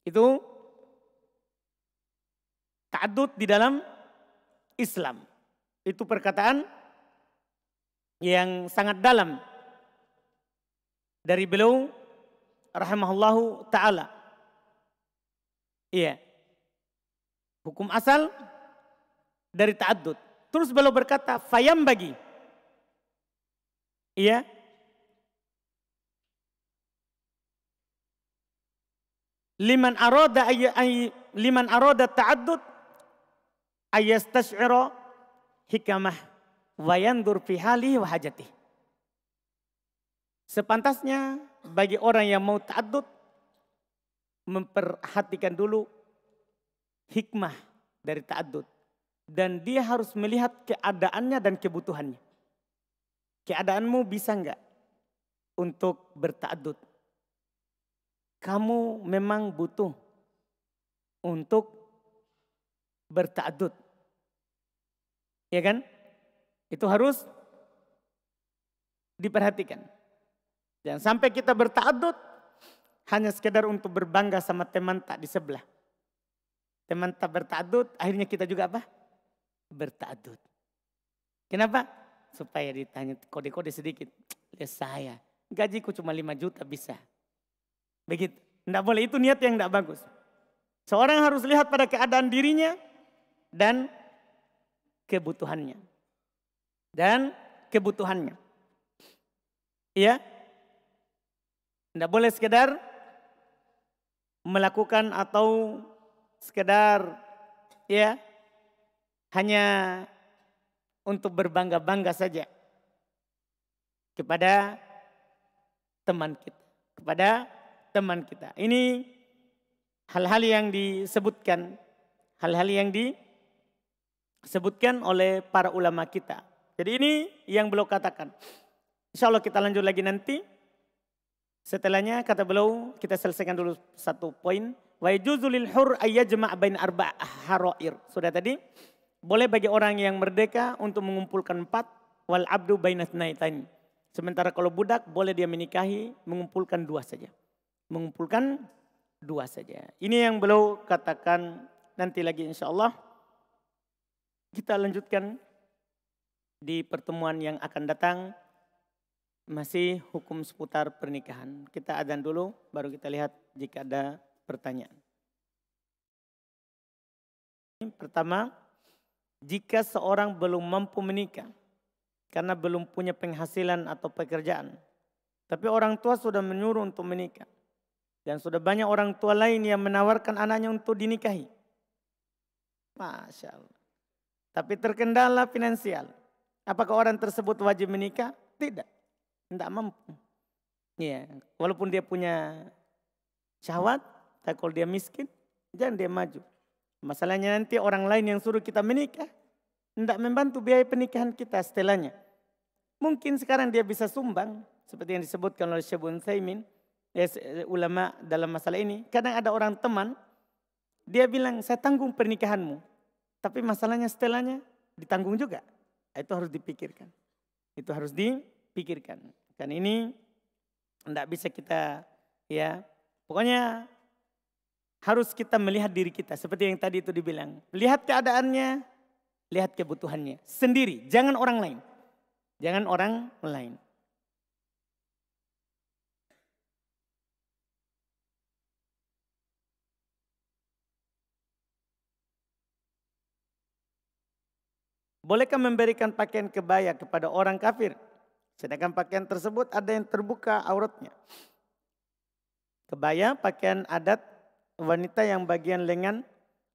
Itu ta'addud di dalam Islam. Itu perkataan yang sangat dalam dari beliau rahimahullahu ta'ala. Iya. Hukum asal dari ta'addud. Terus beliau berkata, fayam bagi. Iya. Liman arada ta'addud ayastash'ira hikamah wa yandur fi halihi wa hajatih. Sepantasnya bagi orang yang mau ta'addud memperhatikan dulu hikmah dari ta'addud. Dan dia harus melihat keadaannya dan kebutuhannya. Keadaanmu bisa enggak untuk berta'addud? Kamu memang butuh untuk berta'addud. Ya kan? Itu harus diperhatikan. Jangan sampai kita berta'addud hanya sekedar untuk berbangga sama teman tak di sebelah. Teman tak berta'addud, akhirnya kita juga apa? Berta'addud. Kenapa? Supaya ditanya kode-kode sedikit. Lihat saya, gajiku cuma 5 juta bisa. Begitu. Tidak boleh, itu niat yang tidak bagus. Seorang harus lihat pada keadaan dirinya dan kebutuhannya. Dan kebutuhannya. Iya. Tidak boleh sekedar melakukan atau sekedar ya hanya untuk berbangga-bangga saja kepada teman kita, kepada teman kita. Ini hal-hal yang disebutkan, hal-hal yang disebutkan oleh para ulama kita. Jadi ini yang beliau katakan. Insya Allah kita lanjut lagi nanti. Setelahnya kata beliau, kita selesaikan dulu satu poin. Wa yajuzu lil hur ayyajma' bain arba' harair. Sudah tadi, boleh bagi orang yang merdeka untuk mengumpulkan 4 wal abdu bainat naitain. Sementara kalau budak boleh dia menikahi mengumpulkan 2 saja. Mengumpulkan 2 saja. Ini yang beliau katakan. Nanti lagi insya Allah kita lanjutkan di pertemuan yang akan datang. Masih hukum seputar pernikahan. Kita adzan dulu, baru kita lihat jika ada pertanyaan. Pertama, jika seorang belum mampu menikah karena belum punya penghasilan atau pekerjaan, tapi orang tua sudah menyuruh untuk menikah, dan sudah banyak orang tua lain yang menawarkan anaknya untuk dinikahi. Masya Allah. Tapi terkendala finansial. Apakah orang tersebut wajib menikah? Tidak. Tidak mampu. Ya, walaupun dia punya syahwat, tapi kalau dia miskin, jangan dia maju. Masalahnya nanti orang lain yang suruh kita menikah, tidak membantu biaya pernikahan kita setelahnya. Mungkin sekarang dia bisa sumbang, seperti yang disebutkan oleh Syekh Ibnu Utsaimin, ulama dalam masalah ini. Kadang ada orang teman, dia bilang saya tanggung pernikahanmu, tapi masalahnya setelahnya ditanggung juga. Itu harus dipikirkan. Itu harus dipikirkan. Kan ini tidak bisa kita ya, pokoknya harus kita melihat diri kita. Seperti yang tadi itu dibilang. Lihat keadaannya, lihat kebutuhannya. Sendiri, jangan orang lain. Jangan orang lain. Bolehkah memberikan pakaian kebaya kepada orang kafir? Sedangkan pakaian tersebut ada yang terbuka auratnya. Kebaya pakaian adat wanita yang bagian lengan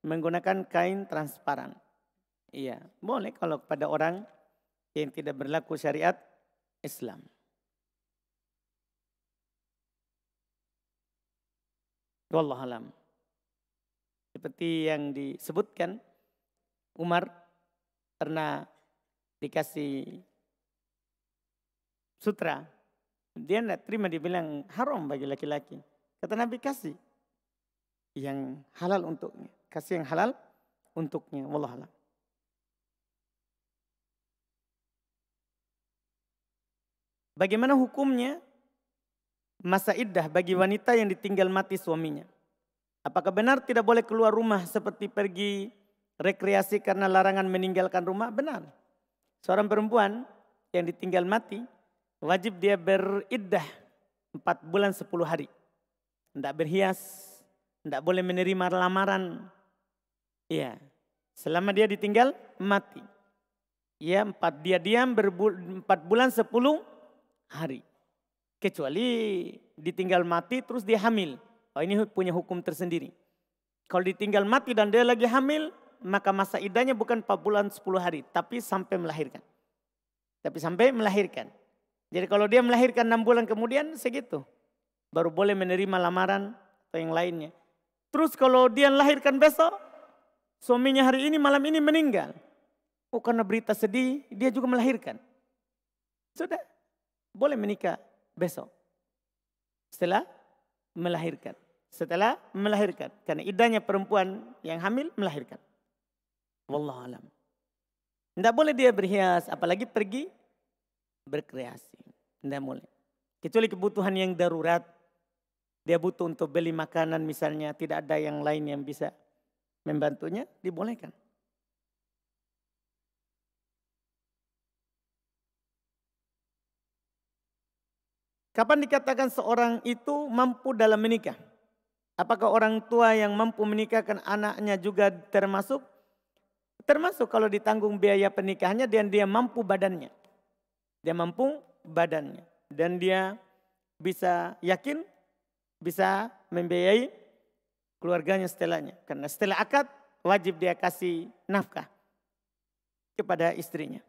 menggunakan kain transparan. Iya, boleh kalau kepada orang yang tidak berlaku syariat Islam. Wallahu alam. Seperti yang disebutkan, Umar pernah dikasih sutra. Dia tidak terima, dibilang haram bagi laki-laki. Kata Nabi, kasih yang halal untuknya. Kasih yang halal untuknya. Wallahu a'lam. Bagaimana hukumnya masa iddah bagi wanita yang ditinggal mati suaminya? Apakah benar tidak boleh keluar rumah seperti pergi rekreasi karena larangan meninggalkan rumah? Benar. Seorang perempuan yang ditinggal mati, wajib dia beriddah 4 bulan 10 hari. Tidak berhias, tidak boleh menerima lamaran. Iya, selama dia ditinggal mati. Ya, dia diam 4 bulan 10 hari. Kecuali ditinggal mati terus dia hamil. Oh, ini punya hukum tersendiri. Kalau ditinggal mati dan dia lagi hamil, maka masa iddahnya bukan 4 bulan 10 hari, tapi sampai melahirkan. Jadi kalau dia melahirkan 6 bulan kemudian segitu, baru boleh menerima lamaran atau yang lainnya. Terus kalau dia melahirkan besok, suaminya hari ini malam ini meninggal. Oh, karena berita sedih, dia juga melahirkan. Sudah, boleh menikah besok. Setelah melahirkan. Karena iddahnya perempuan yang hamil melahirkan. Wallahu alam. Tidak boleh dia berhias, apalagi pergi berkreasi. Tidak boleh. Kecuali kebutuhan yang darurat. Dia butuh untuk beli makanan misalnya, tidak ada yang lain yang bisa membantunya, dibolehkan. Kapan dikatakan seorang itu mampu dalam menikah? Apakah orang tua yang mampu menikahkan anaknya juga termasuk? Termasuk kalau ditanggung biaya pernikahannya dan dia mampu badannya. Dan dia bisa yakin bisa membiayai keluarganya setelahnya. Karena setelah akad wajib dia kasih nafkah kepada istrinya.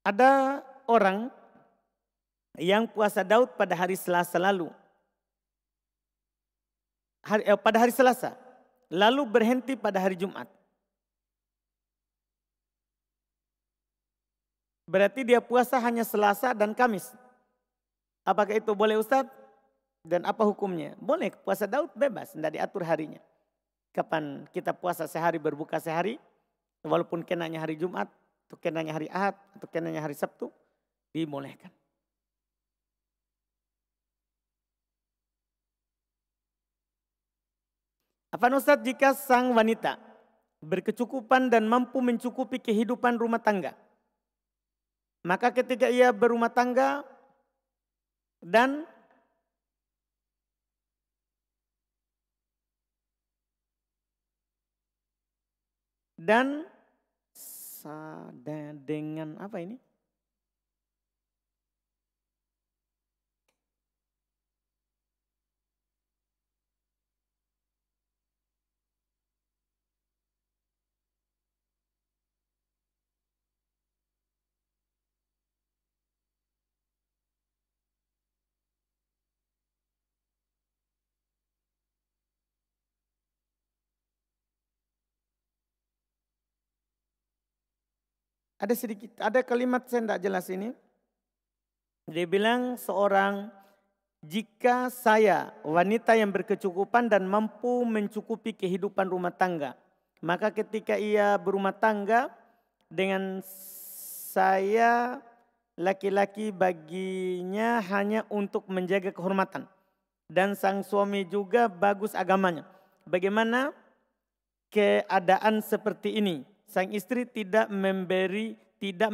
Ada orang yang puasa Daud pada hari Selasa lalu. Pada hari Selasa. Lalu berhenti pada hari Jumat. Berarti dia puasa hanya Selasa dan Kamis. Apakah itu boleh Ustadz? Dan apa hukumnya? Boleh, puasa Daud bebas, tidak diatur harinya. Kapan kita puasa sehari berbuka sehari, walaupun kenanya hari Jumat, atau kenanya hari Ahad, atau kenanya hari Sabtu, dibolehkan. Apa Ustadz jika sang wanita berkecukupan dan mampu mencukupi kehidupan rumah tangga? Maka ketika ia berumah tangga dan dengan apa ini? Ada kalimat saya tidak jelas ini. Dia bilang jika saya wanita yang berkecukupan dan mampu mencukupi kehidupan rumah tangga. Maka ketika ia berumah tangga dengan saya laki-laki baginya hanya untuk menjaga kehormatan. Dan sang suami juga bagus agamanya. Bagaimana keadaan seperti ini? Sang istri tidak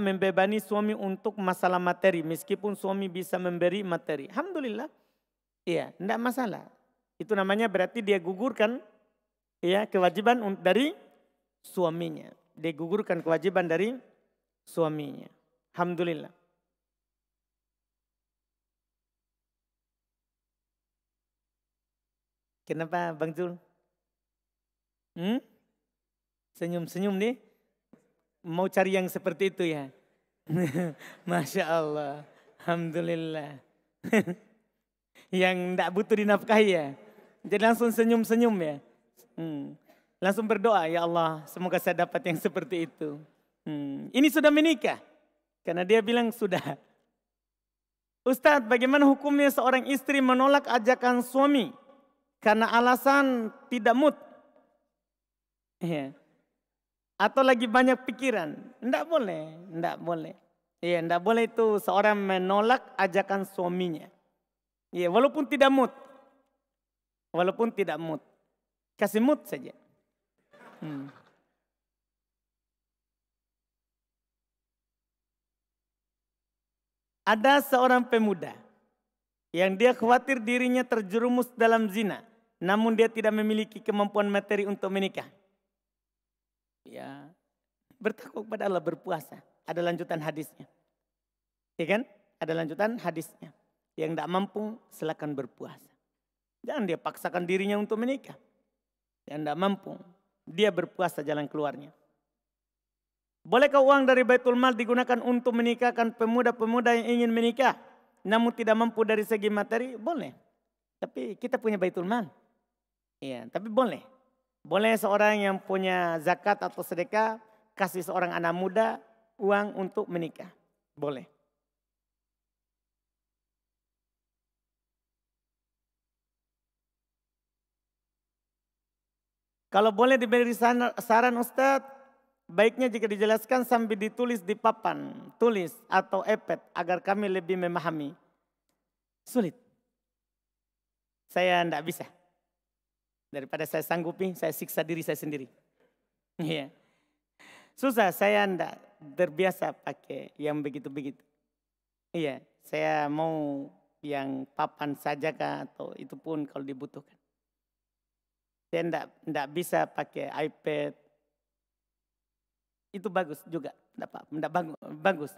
membebani suami untuk masalah materi. Meskipun suami bisa memberi materi. Alhamdulillah. Iya, tidak masalah. Itu namanya berarti dia gugurkan ya kewajiban dari suaminya. Dia gugurkan kewajiban dari suaminya. Alhamdulillah. Kenapa Bang Zul? Senyum-senyum nih. Mau cari yang seperti itu ya. Masya Allah. Alhamdulillah. Yang tidak butuh dinafkahi ya. Jadi langsung senyum-senyum ya. Langsung berdoa, ya Allah semoga saya dapat yang seperti itu. Ini sudah menikah. Karena dia bilang sudah. Ustadz, bagaimana hukumnya seorang istri menolak ajakan suami karena alasan tidak mood? Ya. Atau lagi banyak pikiran? Tidak boleh, tidak boleh. Ya, tidak boleh itu seorang menolak ajakan suaminya. Ya, walaupun tidak mood. Walaupun tidak mood. Kasih mood saja. Ada seorang pemuda yang dia khawatir dirinya terjerumus dalam zina. Namun dia tidak memiliki kemampuan materi untuk menikah. Ya, bertakwa kepada Allah, berpuasa. Ada lanjutan hadisnya. Ya kan? Ada lanjutan hadisnya. Yang tidak mampu silakan berpuasa. Jangan dia paksakan dirinya untuk menikah. Yang tidak mampu, dia berpuasa jalan keluarnya. Bolehkah uang dari Baitul Mal digunakan untuk menikahkan pemuda-pemuda yang ingin menikah namun tidak mampu dari segi materi? Boleh. Tapi kita punya Baitul Mal. Iya, tapi boleh. Boleh seorang yang punya zakat atau sedekah kasih seorang anak muda uang untuk menikah. Boleh. Kalau boleh diberi saran Ustadz, baiknya jika dijelaskan sambil ditulis di papan, tulis atau iPad agar kami lebih memahami. Sulit. Saya tidak bisa. Daripada saya sanggupi, saya siksa diri saya sendiri. Iya. Susah, saya tidak terbiasa pakai yang begitu-begitu. Iya, saya mau yang papan saja kah atau itu pun kalau dibutuhkan. Saya tidak bisa pakai iPad. itu bagus juga. Tidak bagus.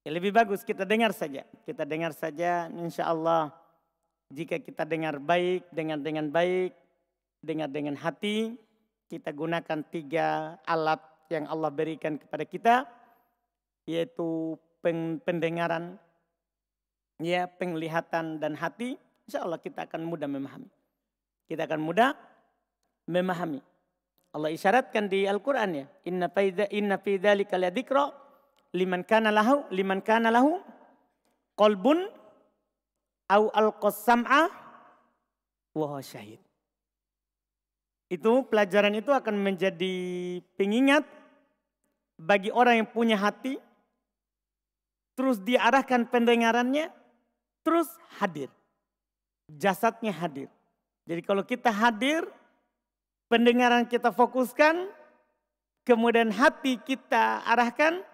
Ya, lebih bagus kita dengar saja. Kita dengar saja, insya Allah. Jika kita dengar baik, dengar dengan baik, dengar dengan hati, kita gunakan 3 alat yang Allah berikan kepada kita, yaitu pendengaran, ya, penglihatan dan hati. Insya Allah kita akan mudah memahami. Kita akan mudah memahami. Allah isyaratkan di Al-Quran, ya, inna fi dzalika ladzikra liman kana lahu qalbun au alqas sam'a wa huwa syahid. Itu pelajaran itu akan menjadi pengingat bagi orang yang punya hati, terus diarahkan pendengarannya, terus hadir. Jasadnya hadir. Jadi kalau kita hadir, pendengaran kita fokuskan, kemudian hati kita arahkan,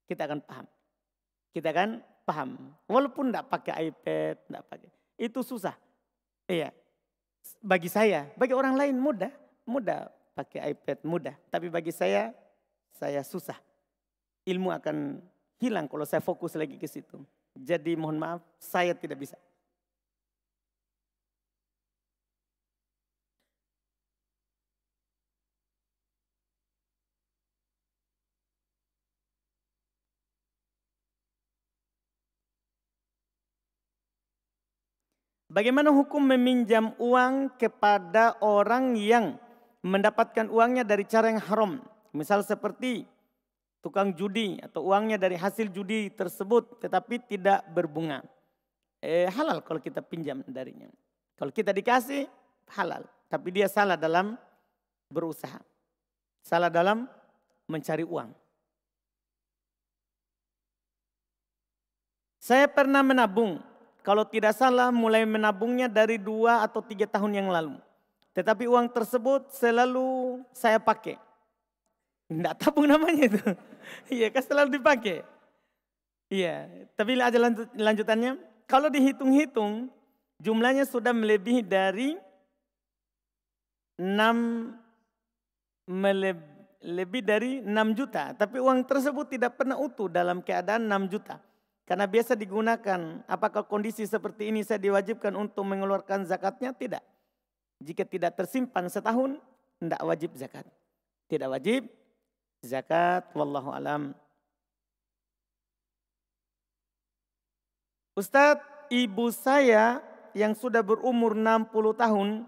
kita akan paham. Kita akan paham. Walaupun tidak pakai iPad, tidak pakai. Itu susah. Iya. Bagi saya, bagi orang lain mudah pakai iPad, mudah. Tapi bagi saya susah. Ilmu akan hilang kalau saya fokus lagi ke situ. Jadi mohon maaf, saya tidak bisa. Bagaimana hukum meminjam uang kepada orang yang mendapatkan uangnya dari cara yang haram? Misal seperti tukang judi atau uangnya dari hasil judi tersebut tetapi tidak berbunga. Halal kalau kita pinjam darinya. Kalau kita dikasih halal. Tapi dia salah dalam berusaha. Salah dalam mencari uang. Saya pernah menabung. Kalau tidak salah mulai menabungnya dari 2 atau 3 tahun yang lalu. Tetapi uang tersebut selalu saya pakai. Tidak tabung namanya itu. Iya kan selalu dipakai. Iya, tapi aja lanjutannya. Kalau dihitung-hitung jumlahnya sudah melebihi dari 6 juta. Tapi uang tersebut tidak pernah utuh dalam keadaan 6 juta. Karena biasa digunakan, apakah kondisi seperti ini saya diwajibkan untuk mengeluarkan zakatnya? Tidak. Jika tidak tersimpan setahun, tidak wajib zakat. Tidak wajib zakat, wallahu alam. Ustadz, ibu saya yang sudah berumur 60 tahun,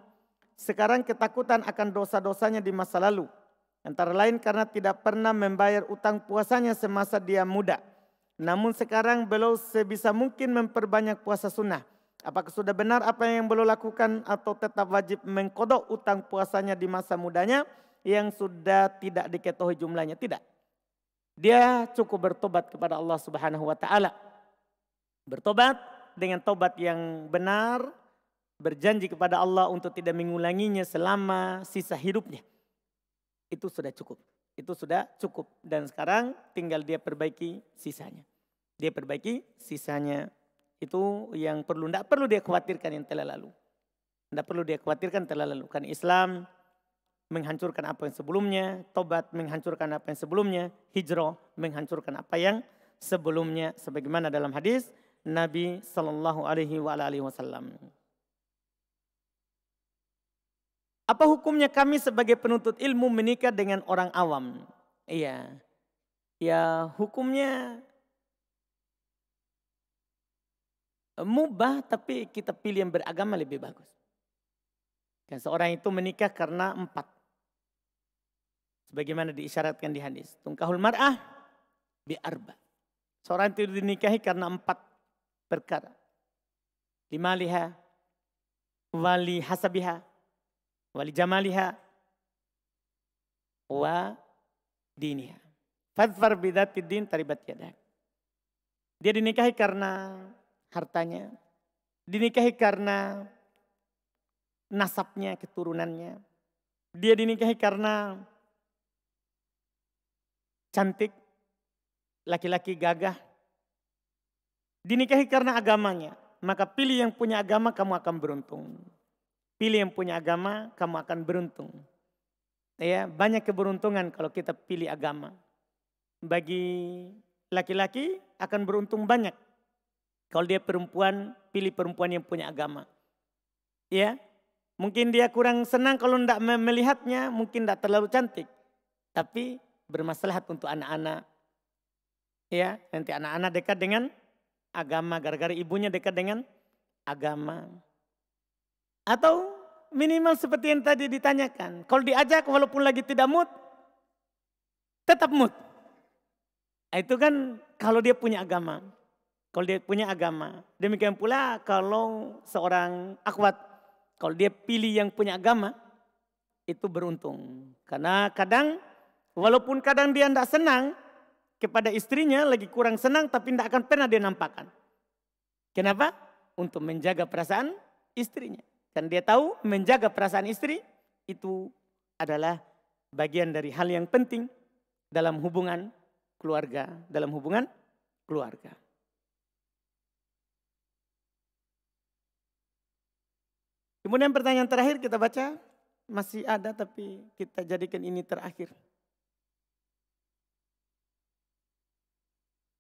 sekarang ketakutan akan dosa-dosanya di masa lalu. Antara lain karena tidak pernah membayar utang puasanya semasa dia muda. Namun sekarang beliau sebisa mungkin memperbanyak puasa sunnah. Apakah sudah benar apa yang beliau lakukan atau tetap wajib mengkodok utang puasanya di masa mudanya yang sudah tidak diketahui jumlahnya? Tidak. Dia cukup bertobat kepada Allah Subhanahu wa taala. Bertobat dengan tobat yang benar, berjanji kepada Allah untuk tidak mengulanginya selama sisa hidupnya. Itu sudah cukup. Itu sudah cukup. Dan sekarang tinggal dia perbaiki sisanya. Dia perbaiki sisanya. Itu yang perlu. Tidak perlu dia khawatirkan yang telah lalu. Tidak perlu dia khawatirkan telah lalu. Karena Islam menghancurkan apa yang sebelumnya. Tobat menghancurkan apa yang sebelumnya. Hijrah menghancurkan apa yang sebelumnya. Sebagaimana dalam hadis Nabi SAW. Apa hukumnya kami sebagai penuntut ilmu menikah dengan orang awam? Iya. Ya hukumnya mubah tapi kita pilih yang beragama lebih bagus. Dan seorang itu menikah karena 4. Sebagaimana diisyaratkan di hadis. Tungkahul mar'ah bi'arba. Seorang itu dinikahi karena 4 perkara. Limaliha, wali hasabiha, wali jamaliha, wa diniha. Fadfar bidatid din taribat yadak. Dia dinikahi karena hartanya. Dinikahi karena nasabnya, keturunannya. Dia dinikahi karena cantik, laki-laki gagah. Dinikahi karena agamanya. Maka pilih yang punya agama, kamu akan beruntung. Pilih yang punya agama, kamu akan beruntung. Ya, banyak keberuntungan kalau kita pilih agama. Bagi laki-laki akan beruntung banyak kalau dia perempuan, pilih perempuan yang punya agama. Ya, mungkin dia kurang senang kalau tidak melihatnya, mungkin tidak terlalu cantik. Tapi bermaslahat untuk anak-anak. Ya, nanti anak-anak dekat dengan agama, gara-gara ibunya dekat dengan agama. Atau minimal seperti yang tadi ditanyakan. Kalau diajak walaupun lagi tidak mood, tetap mood. Itu kan kalau dia punya agama. Kalau dia punya agama. Demikian pula kalau seorang akhwat, kalau dia pilih yang punya agama, itu beruntung. Karena kadang, walaupun kadang dia tidak senang kepada istrinya, lagi kurang senang, tapi tidak akan pernah dia nampakkan. Kenapa? Untuk menjaga perasaan istrinya. Dan dia tahu menjaga perasaan istri itu adalah bagian dari hal yang penting dalam hubungan keluarga. Dalam hubungan keluarga. Kemudian pertanyaan terakhir kita baca. Masih ada tapi kita jadikan ini terakhir.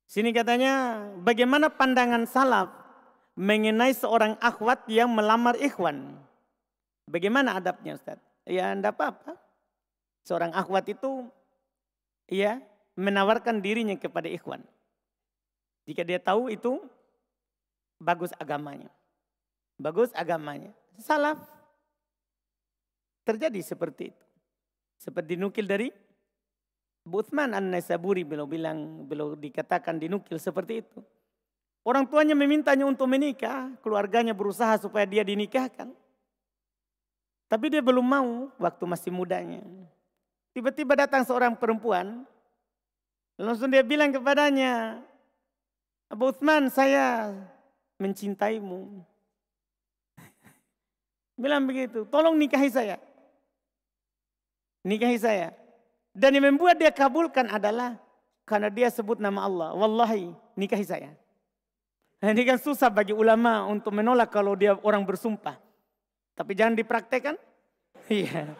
Sini katanya, bagaimana pandangan salaf mengenai seorang akhwat yang melamar ikhwan? Bagaimana adabnya Ustaz? Ya enggak apa-apa. Seorang akhwat itu ya menawarkan dirinya kepada ikhwan. Jika dia tahu itu bagus agamanya. Bagus agamanya. Salaf terjadi seperti itu. Seperti dinukil dari Abu Utsman An-Naisaburi beliau dikatakan dinukil seperti itu. Orang tuanya memintanya untuk menikah, keluarganya berusaha supaya dia dinikahkan. Tapi dia belum mau waktu masih mudanya. Tiba-tiba datang seorang perempuan, langsung dia bilang kepadanya, Abu Utsman, saya mencintaimu. Bilang begitu, tolong nikahi saya. Nikahi saya. Dan yang membuat dia kabulkan adalah karena dia sebut nama Allah. Wallahi, nikahi saya. Ini kan susah bagi ulama untuk menolak kalau dia orang bersumpah. Tapi jangan dipraktekkan. Iya.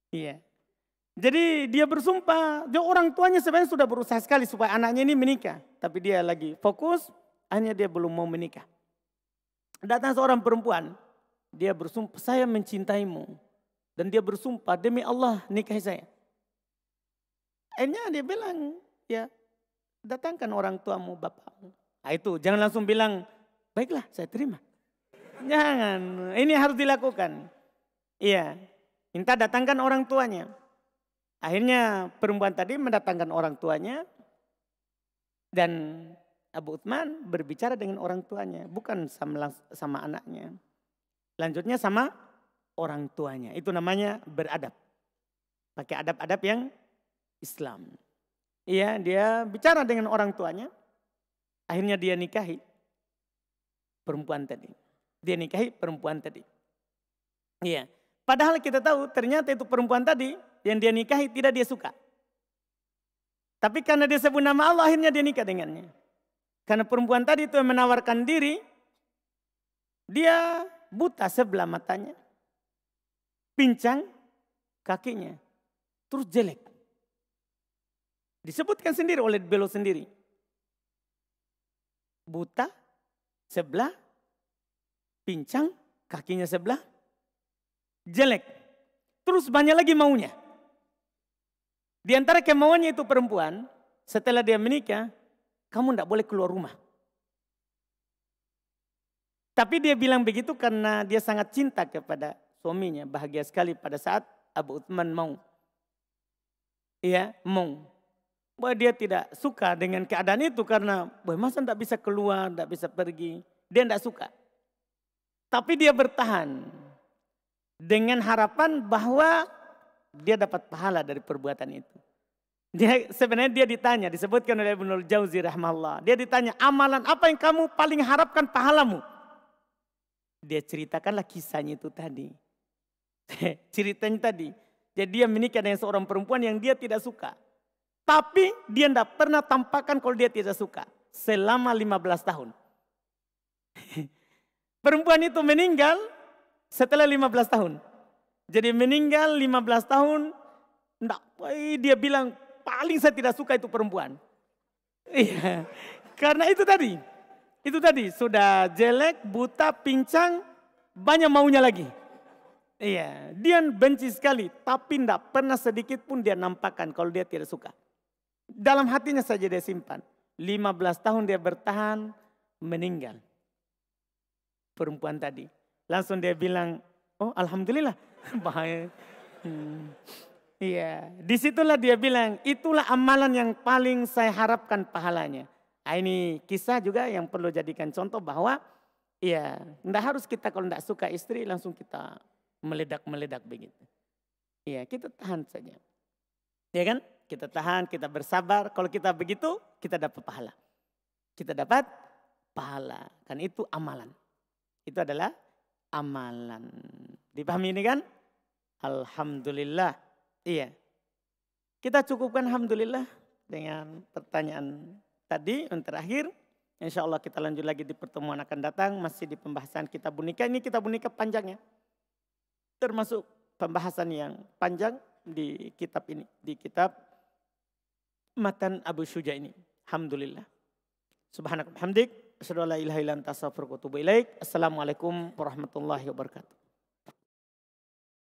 Iya. Jadi dia bersumpah. Dia orang tuanya sebenarnya sudah berusaha sekali supaya anaknya ini menikah. Tapi dia lagi fokus, hanya dia belum mau menikah. Datang seorang perempuan, dia bersumpah, saya mencintaimu. Dan dia bersumpah, demi Allah nikahi saya. Akhirnya dia bilang, ya datangkan orang tuamu, bapakmu. Nah itu, jangan langsung bilang, baiklah saya terima. Jangan, ini harus dilakukan. Iya, minta datangkan orang tuanya. Akhirnya perempuan tadi mendatangkan orang tuanya. Dan Abu Utsman berbicara dengan orang tuanya, bukan sama anaknya. Lanjutnya sama orang tuanya. Itu namanya beradab. Pakai adab-adab yang Islam. Iya, dia bicara dengan orang tuanya. Akhirnya dia nikahi perempuan tadi. Dia nikahi perempuan tadi. Iya. Padahal kita tahu ternyata itu perempuan tadi yang dia nikahi tidak dia suka. Tapi karena dia sebut nama Allah akhirnya dia nikah dengannya. Karena perempuan tadi itu yang menawarkan diri, dia buta sebelah matanya, pincang kakinya, terus jelek. Disebutkan sendiri oleh beliau sendiri. Buta sebelah, pincang kakinya sebelah, jelek. Terus banyak lagi maunya. Di antara kemauannya itu perempuan, setelah dia menikah, kamu tidak boleh keluar rumah. Tapi dia bilang begitu karena dia sangat cinta kepada suaminya. Bahagia sekali pada saat Abu Utsman mau. Iya, mau. Bahwa dia tidak suka dengan keadaan itu karena masa tidak bisa keluar, tidak bisa pergi. Dia tidak suka. Tapi dia bertahan. Dengan harapan bahwa dia dapat pahala dari perbuatan itu. Sebenarnya dia ditanya, disebutkan oleh Ibnul Jauzi rahimahullah. Dia ditanya, amalan apa yang kamu paling harapkan pahalamu? Dia ceritakanlah kisahnya itu tadi. Ceritanya tadi. Jadi dia menikah dengan seorang perempuan yang dia tidak suka. Tapi dia tidak pernah tampakkan kalau dia tidak suka. Selama 15 tahun. Perempuan itu meninggal setelah 15 tahun. Jadi meninggal 15 tahun, enggak, dia bilang paling saya tidak suka itu perempuan. Iya, karena itu tadi sudah jelek, buta, pincang, banyak maunya lagi. Iya, dia benci sekali, tapi tidak pernah sedikit pun dia nampakkan kalau dia tidak suka. Dalam hatinya saja dia simpan. 15 tahun dia bertahan, meninggal. Perempuan tadi. Langsung dia bilang, oh alhamdulillah. Bahaya. Iya, disitulah dia bilang, itulah amalan yang paling saya harapkan pahalanya. Nah, ini kisah juga yang perlu jadikan contoh bahwa, iya, tidak harus kita kalau tidak suka istri langsung kita meledak-meledak begitu. Iya, kita tahan saja. Ya kan? Kita tahan, kita bersabar. Kalau kita begitu, kita dapat pahala. Kita dapat pahala. Kan itu amalan. Itu adalah amalan. Dipahami ini kan? Alhamdulillah. Iya. Kita cukupkan alhamdulillah dengan pertanyaan tadi yang terakhir. Insya Allah kita lanjut lagi di pertemuan akan datang. Masih di pembahasan kitab nikah. Ini kitab nikah panjangnya. Termasuk pembahasan yang panjang di kitab ini. Di kitab Matan Abu Syuja ini. Alhamdulillah. Subhanakallah hamdik. Asyhadu an la ilaha illa anta astaghfiruka wa atubu ilaik. Assalamualaikum warahmatullahi wabarakatuh.